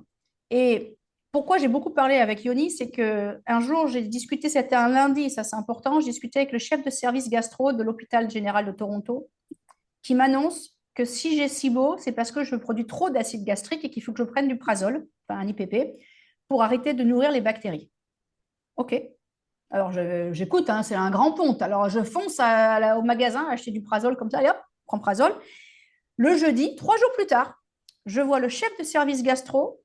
Et pourquoi j'ai beaucoup parlé avec Yoni, c'est que un jour, j'ai discuté, c'était un lundi, ça c'est important, j'ai discuté avec le chef de service gastro de l'hôpital général de Toronto, qui m'annonce que si j'ai SIBO, c'est parce que je produis trop d'acide gastrique et qu'il faut que je prenne du prazole, enfin un IPP, pour arrêter de nourrir les bactéries. OK. Alors j'écoute, hein, c'est un grand ponte. Alors je fonce au magasin acheter du prazole comme ça, et hop, prends prazole. Le jeudi, 3 jours plus tard, je vois le chef de service gastro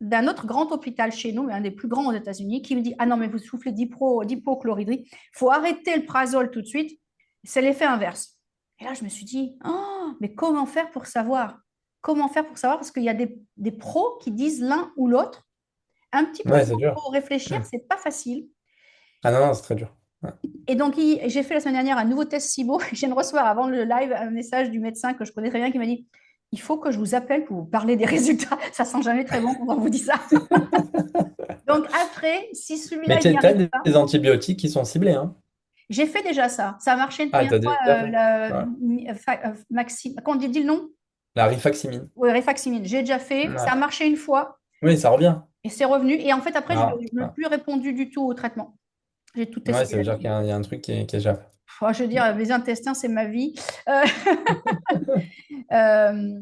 d'un autre grand hôpital chez nous, un des plus grands aux États-Unis, qui me dit: ah non, mais vous soufflez d'hypochloridrie, il faut arrêter le prazole tout de suite. C'est l'effet inverse. Et là, je me suis dit: oh, mais comment faire pour savoir? Comment faire pour savoir? Parce qu'il y a des pros qui disent l'un ou l'autre. Un petit peu de Ouais, c'est temps dur. pour réfléchir, Hmm. c'est pas facile. Ah non, non, c'est très dur. Ouais. Et donc, j'ai fait la semaine dernière un nouveau test SIBO. Je viens de recevoir avant le live un message du médecin que je connais très bien qui m'a dit: il faut que je vous appelle pour vous parler des résultats. Ça sent jamais très bon quand on vous dit ça. Donc, après, si Mais celui-là, il tu n'y as arrive pas, des antibiotiques qui sont ciblés, hein? j'ai fait déjà ça. Ça a marché une Ah, première t'as fois. déjà fait. Ouais. Maxime, quand on dit le nom? La rifaximin. Oui, Rifaximin. J'ai déjà fait. Ça a Ouais. marché une fois Oui, ça revient. et c'est revenu. Et en fait, après, je Ah, n'ai ah. plus répondu du tout au traitement. J'ai tout Ouais, testé ça veut dire là-dessus. qu'il y a un truc qui échappe. Je veux dire, mes intestins, c'est ma vie. Euh, euh,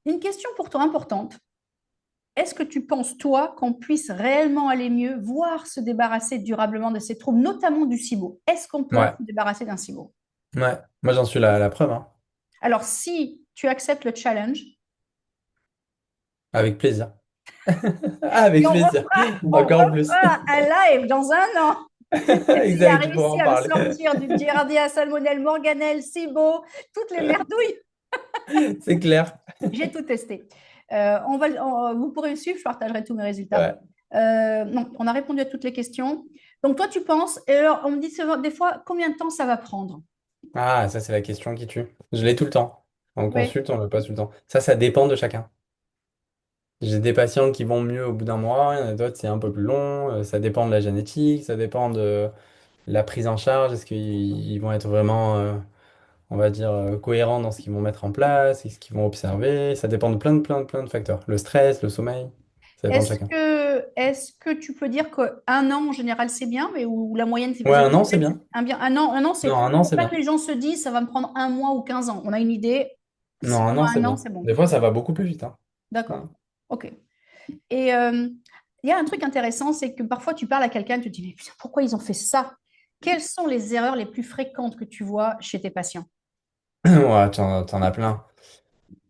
une question pour toi importante. Est-ce que tu penses, toi, qu'on puisse réellement aller mieux, voire se débarrasser durablement de ces troubles, notamment du SIBO? Est-ce qu'on peut Ouais, se débarrasser d'un SIBO? ouais. Moi, j'en suis la preuve, hein. Alors, si tu acceptes le challenge, Avec plaisir. Ah, et avec plaisir. on Encore plus. refera un live dans un an, si tu as Exact, tu pourras réussi en à me parler. sortir du Giardia, salmonelle, morganelle, SIBO, toutes les merdouilles, C'est clair. j'ai tout testé. Vous pourrez me suivre, je partagerai tous mes résultats. Ouais. Non, on a répondu à toutes les questions. Donc, toi, tu penses, et alors, on me dit souvent, des fois, combien de temps ça va prendre? Ah, ça, c'est la question qui tue. Je l'ai tout le temps. En Oui. consulte, on le passe tout le temps. Ça dépend de chacun. J'ai des patients qui vont mieux au bout d'un mois, il y en a d'autres, c'est un peu plus long. Ça dépend de la génétique, ça dépend de la prise en charge. Est-ce qu'ils vont être vraiment, on va dire, cohérents dans ce qu'ils vont mettre en place, et ce qu'ils vont observer? Ça dépend de plein de facteurs. Le stress, le sommeil, ça dépend de chacun. Est-ce que tu peux dire qu'un an en général c'est bien, mais où la moyenne c'est Ouais, vas-y, un an, c'est bien. un an c'est Non, un an, pour c'est pas que bien. les gens se disent ça va me prendre un mois ou 15 ans. On a une idée, Non, 6 un mois, an, c'est un an, bien. c'est bon. Des fois, ça va beaucoup plus vite, hein. Ouais. D'accord. OK. Et il y a un truc intéressant, c'est que parfois tu parles à quelqu'un, tu te dis mais putain, pourquoi ils ont fait ça? Quelles sont les erreurs les plus fréquentes que tu vois chez tes patients? Ouais, t'en as plein.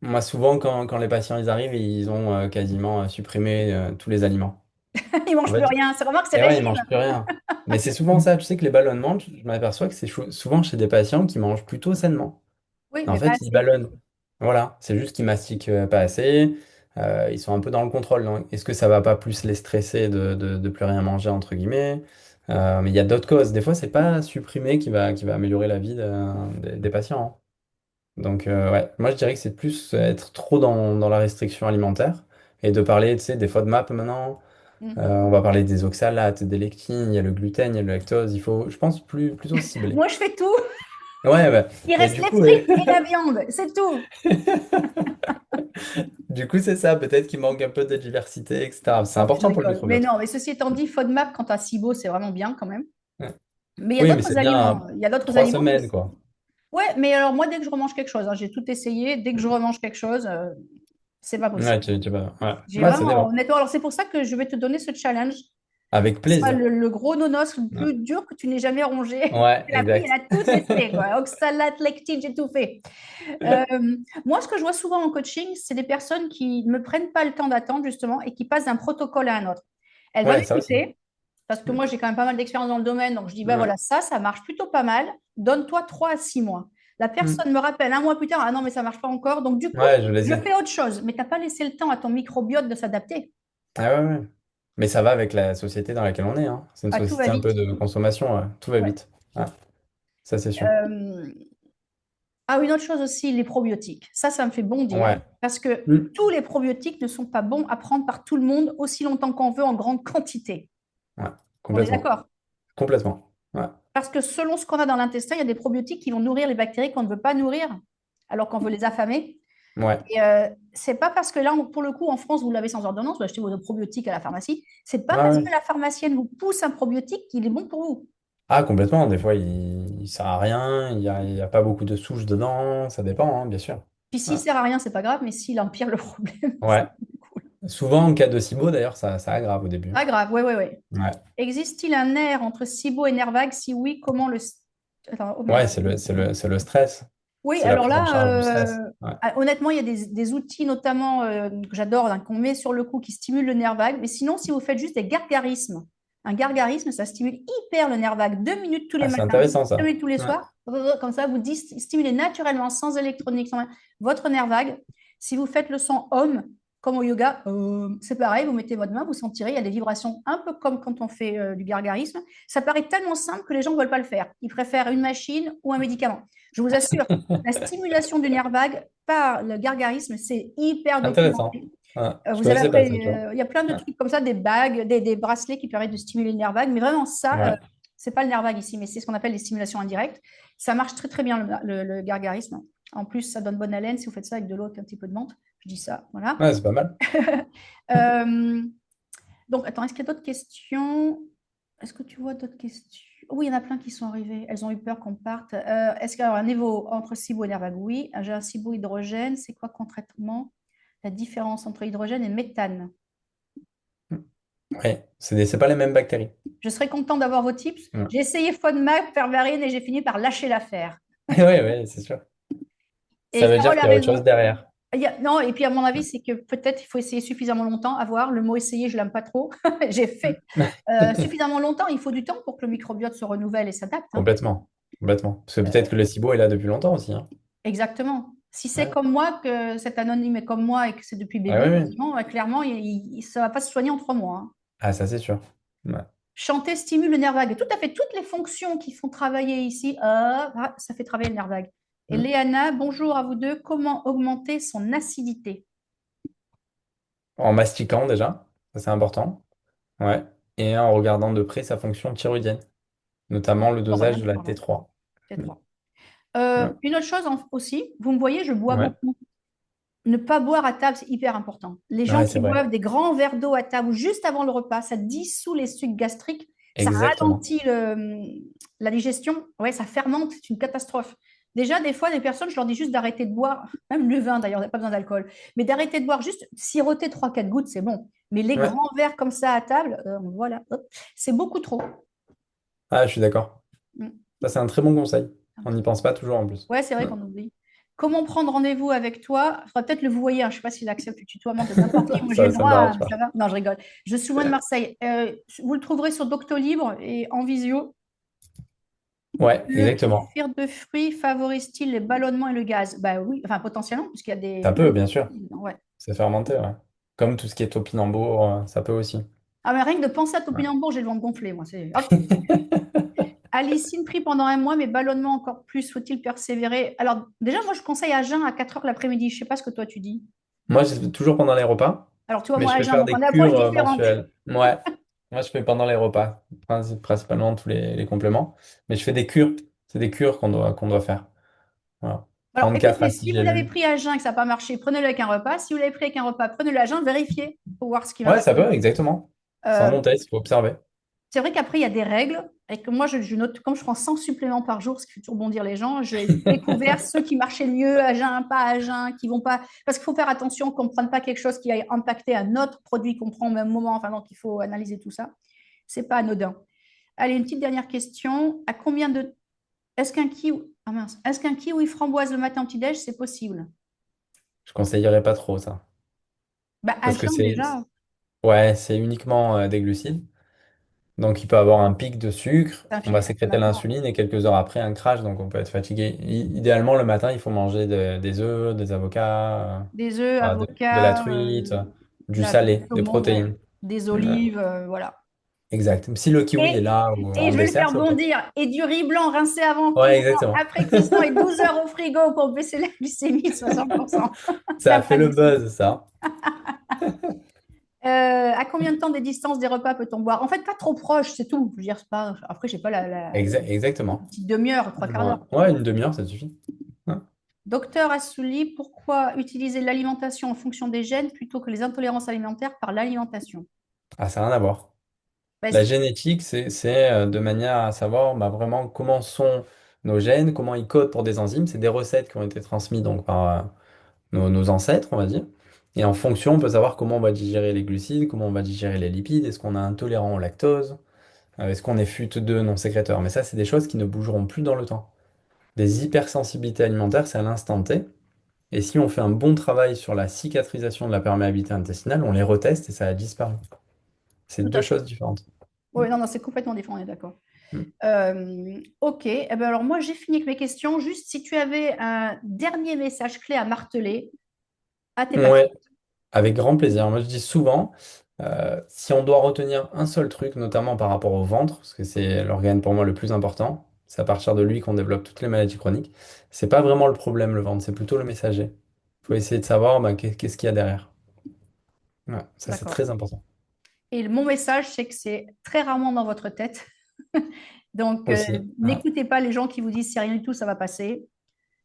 Moi, souvent, quand les patients ils arrivent, ils ont quasiment supprimé tous les aliments. Ils En mangent plus fait, rien. C'est remarque, c'est et ouais, ils régime. mangent plus rien. Mais c'est souvent ça, tu sais que les ballonnements, je m'aperçois que c'est souvent chez des patients qui mangent plutôt sainement. Oui, Et en mais pas fait, ils assez. ballonnent. Voilà, c'est juste qu'ils mastiquent pas assez. Ils sont un peu dans le contrôle. Donc, est-ce que ça va pas plus les stresser de plus rien manger, entre guillemets? Mais il y a d'autres causes. Des fois, c'est pas supprimer qui va améliorer la vie des patients, hein. Donc, ouais, moi je dirais que c'est plus être trop dans la restriction alimentaire et de parler, tu sais, des FODMAP maintenant. Mm. On va parler des oxalates, des lectines, il y a le gluten, il y a le lactose. Il faut, je pense, plutôt cibler. Moi, je fais tout. Ouais, bah, Il mais reste du les coup, ouais. frites et la viande. C'est tout. Du coup, c'est ça, peut-être qu'il manque un peu de diversité, etc. C'est Non, mais je important pour le rigole. Mais microbiote. non, mais ceci étant dit, FODMAP, quant à SIBO, c'est vraiment bien quand même. Ouais. Mais il y a Oui, mais d'autres c'est bien aliments. Il y a d'autres 3 aliments semaines, quoi. Ouais, mais alors moi, dès que je remange quelque chose, hein, j'ai tout essayé, dès que je remange quelque chose, c'est pas Ouais, possible. ouais. J'ai Ouais, ça vraiment, dépend. honnêtement, alors c'est pour ça que je vais te donner ce challenge. Avec Ce sera plaisir. le gros nonos le Ouais, plus dur que tu n'aies jamais rongé. ouais, La fille, elle exact. a tout testé, quoi. Oxalate, lectine, j'ai tout fait. Euh, Moi, ce que je vois souvent en coaching, c'est des personnes qui ne me prennent pas le temps d'attendre, justement, et qui passent d'un protocole à un autre. Elle va Ouais, ça aussi. m'écouter, parce que moi, j'ai quand même pas mal d'expérience dans le domaine, donc je dis, bah Ouais. voilà, ça marche plutôt pas mal. Donne-toi 3 à 6 mois. La Mm. personne me rappelle un mois plus tard, ah non, mais ça marche pas encore. Donc, du coup, Ouais, je les je ai. fais autre chose. Mais tu n'as pas laissé le temps à ton microbiote de s'adapter. Ah ouais, ouais. Mais ça va avec la société dans laquelle on est, hein. C'est une Ah, tout va société un peu vite. de consommation, ouais. Tout va Ouais. vite. Ouais, ça c'est sûr. Euh, Ah, une autre chose aussi, les probiotiques. Ça me fait bondir Ouais. parce que Mm. tous les probiotiques ne sont pas bons à prendre par tout le monde aussi longtemps qu'on veut en grande quantité. Ouais, On est complètement. d'accord? Complètement. Ouais. Parce que selon ce qu'on a dans l'intestin, il y a des probiotiques qui vont nourrir les bactéries qu'on ne veut pas nourrir, alors qu'on veut les affamer. Ouais. Et c'est pas parce que là, pour le coup, en France, vous l'avez sans ordonnance, vous achetez vos probiotiques à la pharmacie. C'est pas Ouais, parce que ouais. la pharmacienne vous pousse un probiotique qu'il est bon pour vous. Ah, complètement. Des fois, il sert à rien, il y a pas beaucoup de souches dedans, ça dépend, hein, bien sûr. Puis s'il Ouais. sert à rien, c'est pas grave, mais s'il empire le problème, c'est Ouais. cool. Souvent, en cas de SIBO, d'ailleurs, ça aggrave au début. Pas grave, oui, oui, oui. Ouais. Existe-t-il un nerf entre SIBO et nerf vague? Si oui, comment le... Attends, oh merde. Ouais, c'est le stress. Oui, C'est la alors prise en là, charge du stress. Ouais. honnêtement, il y a des outils notamment que j'adore, hein, qu'on met sur le cou qui stimulent le nerf vague. Mais sinon, si vous faites juste des gargarismes, un gargarisme, ça stimule hyper le nerf vague. 2 minutes tous les Ah, c'est matins, intéressant, deux ça. minutes tous les Ouais. soirs. Comme ça, vous stimulez naturellement, sans électronique, sans rien, votre nerf vague. Si vous faites le son OM, comme au yoga, c'est pareil, vous mettez votre main, vous sentirez, il y a des vibrations un peu comme quand on fait du gargarisme. Ça paraît tellement simple que les gens ne veulent pas le faire. Ils préfèrent une machine ou un médicament. Je vous assure, la stimulation du nerf vague par le gargarisme, c'est hyper Intéressant. documenté. Ouais. Je Vous avez connaissais pas après, ça, tu vois. il y a plein de Ouais. trucs comme ça, des bagues, des bracelets qui permettent de stimuler le nerf vague, mais vraiment ça, Ouais. c'est pas le nerf vague ici, mais c'est ce qu'on appelle les stimulations indirectes. Ça marche très très bien le gargarisme. En plus, ça donne bonne haleine si vous faites ça avec de l'eau avec un petit peu de menthe. Je dis ça, voilà. Ouais, c'est pas mal. Euh, donc, attends, est-ce qu'il y a d'autres questions? Est-ce que tu vois d'autres questions? Oui, il y en a plein qui sont arrivées. Elles ont eu peur qu'on parte. Est-ce qu'il y a un niveau entre SIBO et nerf vague? Oui. J'ai un SIBO hydrogène. C'est quoi concrètement la différence entre hydrogène et méthane? Ouais. C'est pas les mêmes bactéries. Je serais content d'avoir vos tips. Ouais. J'ai essayé FODMAP, Pervarine et j'ai fini par lâcher l'affaire. Ouais, ouais, c'est sûr. Ça Et veut dire Carole a qu'il y a autre chose raison. derrière. Non, et puis à mon avis, c'est que peut-être il faut essayer suffisamment longtemps à voir. Le mot essayer, je l'aime pas trop. J'ai fait suffisamment longtemps. Il faut du temps pour que le microbiote se renouvelle et s'adapte, hein. Complètement. Complètement. Parce que peut-être que le SIBO est là depuis longtemps aussi, hein. Exactement. Si c'est Ouais. comme moi, que cet anonyme est comme moi et que c'est depuis Ouais, ouais, bébé, ouais. effectivement, clairement, ça ne va pas se soigner en 3 mois, hein. Ah, ça, c'est sûr. Ouais. Chanter stimule le nerf vague. Tout à fait, toutes les fonctions qui font travailler ici, ça fait travailler le nerf vague. Et Mm. Léana, bonjour à vous deux. Comment augmenter son acidité? En mastiquant déjà, ça c'est important. Ouais. Et en regardant de près sa fonction thyroïdienne, notamment le On va dosage bien de la voir là, T3. Mm. T3. Ouais. Une autre chose aussi, vous me voyez, je bois Ouais. beaucoup. Ne pas boire à table, c'est hyper important. Les gens Ouais, qui c'est vrai. boivent des grands verres d'eau à table ou juste avant le repas, ça dissout les sucs gastriques, ça Exactement. ralentit la digestion, ouais, ça fermente, c'est une catastrophe. Déjà, des fois, des personnes, je leur dis juste d'arrêter de boire, même le vin d'ailleurs, il n'y a pas besoin d'alcool, mais d'arrêter de boire, juste siroter 3 4 gouttes, c'est bon. Mais les Ouais. grands verres comme ça à table, voilà, hop, c'est beaucoup trop. Ah, je suis d'accord. Mm. Ça, c'est un très bon conseil. On n'y pense pas toujours en plus. Ouais, c'est vrai Ouais. qu'on oublie. Comment prendre rendez-vous avec toi? Il faudra peut-être le vouvoyer, hein. Je ne sais pas s'il accepte le tutoiement de n'importe qui. Moi, j'ai Ça, le ça me droit dérange ça pas. va? Non, je rigole. Je suis loin de Marseille. Vous le trouverez sur Doctolib et en visio. Ouais, Le exactement. kéfir de fruits favorise-t-il les ballonnements et le gaz? Bah oui, enfin potentiellement, puisqu'il y a Ça des... peut, bien sûr. Ouais. C'est fermenté, ouais. Comme tout ce qui est topinambour, ça peut aussi. Ah, mais rien que de penser à Ouais. topinambour, j'ai le ventre gonflé, moi. Hop. Alicine pris pendant un mois, mais ballonnement encore plus, faut-il persévérer? Alors, déjà, moi, je conseille à jeun à 4 heures l'après-midi. Je ne sais pas ce que toi, tu dis. Moi, je fais toujours pendant les repas, Alors, tu vois, mais moi, je à vais jeun, faire donc on des a approche cures différente. mensuelles. Ouais. Moi, je fais pendant les repas, principalement tous les compléments. Mais je fais des cures. C'est des cures qu'on doit faire. Voilà. Alors, 34 écoutez, à 6 si vous l'avez gélules. pris à jeun et que ça n'a pas marché, prenez-le avec un repas. Si vous l'avez pris avec un repas, prenez-le à jeun, vérifiez pour voir ce qui Ouais, marche. ça peut, exactement. C'est un Euh, bon test, il faut observer. c'est vrai qu'après, il y a des règles et que moi, je note, comme je prends 100 suppléments par jour, ce qui fait toujours bondir les gens, j'ai découvert ceux qui marchaient le mieux à jeun, pas à jeun, qui vont pas. Parce qu'il faut faire attention qu'on ne prenne pas quelque chose qui a impacté un autre produit qu'on prend au même moment. Enfin, donc, il faut analyser tout ça. C'est pas anodin. Allez, une petite dernière question. À combien de. Est-ce qu'un kiwi. Ah mince. Est-ce qu'un kiwi framboise le matin au petit-déj, c'est possible? Je conseillerais pas trop ça. Bah, à Parce que jeun déjà. ouais, c'est uniquement des glucides. Donc, il peut avoir un pic de sucre, C'est un on va filtre, sécréter d'accord. l'insuline et quelques heures après, un crash, donc on peut être fatigué. Idéalement, le matin, il faut manger des œufs, des avocats, Des œufs, voilà, de la avocats, truite, du la viande, salé, des saumon, ouais. protéines. Des Ouais, olives, voilà. exact. Si le kiwi est Et, là ou et en je vais le dessert, faire c'est OK. bondir. Et du riz blanc rincé avant Ouais, cuisson, exactement. après cuisson et 12 heures au frigo pour baisser la glycémie de 60%. Ça La a fait le pâtisserie. buzz, ça. À combien de temps des distances des repas peut-on boire? En fait, pas trop proche, c'est tout. Je veux dire, c'est pas... Après, j'ai pas une Exactement. petite demi-heure, trois quarts Ouais, d'heure. ouais, une demi-heure, ça suffit. Ouais. Docteur Assouli, pourquoi utiliser l'alimentation en fonction des gènes plutôt que les intolérances alimentaires par l'alimentation? Ah, ça n'a rien à voir. Ben, La génétique, c'est de manière à savoir bah, vraiment comment sont nos gènes, comment ils codent pour des enzymes. C'est des recettes qui ont été transmises donc, par nos ancêtres, on va dire. Et en fonction, on peut savoir comment on va digérer les glucides, comment on va digérer les lipides, est-ce qu'on est intolérant au lactose, est-ce qu'on est FUT2 non sécréteur. Mais ça, c'est des choses qui ne bougeront plus dans le temps. Des hypersensibilités alimentaires, c'est à l'instant T. Et si on fait un bon travail sur la cicatrisation de la perméabilité intestinale, on les reteste et ça a disparu. C'est tout deux à fait. choses différentes. Mm. Oui, non, non, c'est complètement différent, on est d'accord. Mm. Ok, eh ben alors moi j'ai fini avec mes questions. Juste si tu avais un dernier message clé à marteler à tes patients. Ouais, avec grand plaisir. Moi, je dis souvent, si on doit retenir un seul truc, notamment par rapport au ventre, parce que c'est l'organe pour moi le plus important, c'est à partir de lui qu'on développe toutes les maladies chroniques, c'est pas vraiment le problème, le ventre, c'est plutôt le messager. Il faut essayer de savoir bah, qu'est-ce qu'il y a derrière. Ouais, ça, c'est D'accord. très important. Et mon message, c'est que c'est très rarement dans votre tête. Donc, Aussi. Ouais. n'écoutez pas les gens qui vous disent c'est rien du tout, ça va passer.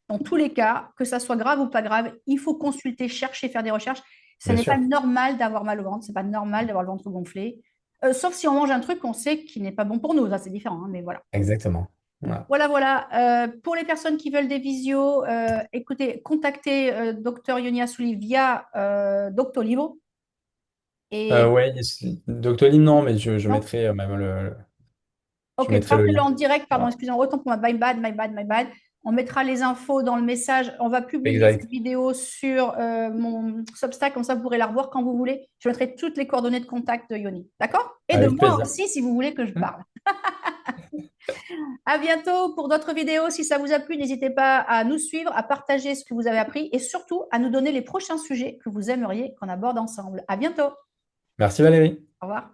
Dans tous les cas, que ça soit grave ou pas grave, il faut consulter, chercher, faire des recherches. Ce Bien n'est pas sûr. normal d'avoir mal au ventre, c'est pas normal d'avoir le ventre gonflé. Sauf si on mange un truc qu'on sait qui n'est pas bon pour nous, ça c'est différent, hein, mais voilà. Exactement. Ouais. Voilà, voilà. Pour les personnes qui veulent des visios, écoutez, contactez Dr Yoni Assouli via Doctolib. Et Ouais, Doctolib, non, mais je non, mettrai même je ok, mettrai le partez-le lien. en direct, pardon, Voilà. excusez-moi, autant pour ma my bad, my bad, my bad. On mettra les infos dans le message. On va publier Exact. cette vidéo sur mon Substack, comme ça vous pourrez la revoir quand vous voulez. Je mettrai toutes les coordonnées de contact de Yoni. D'accord? Et de Avec moi plaisir. aussi, si vous voulez que je parle. À bientôt pour d'autres vidéos. Si ça vous a plu, n'hésitez pas à nous suivre, à partager ce que vous avez appris et surtout à nous donner les prochains sujets que vous aimeriez qu'on aborde ensemble. À bientôt. Merci Valérie. Au revoir.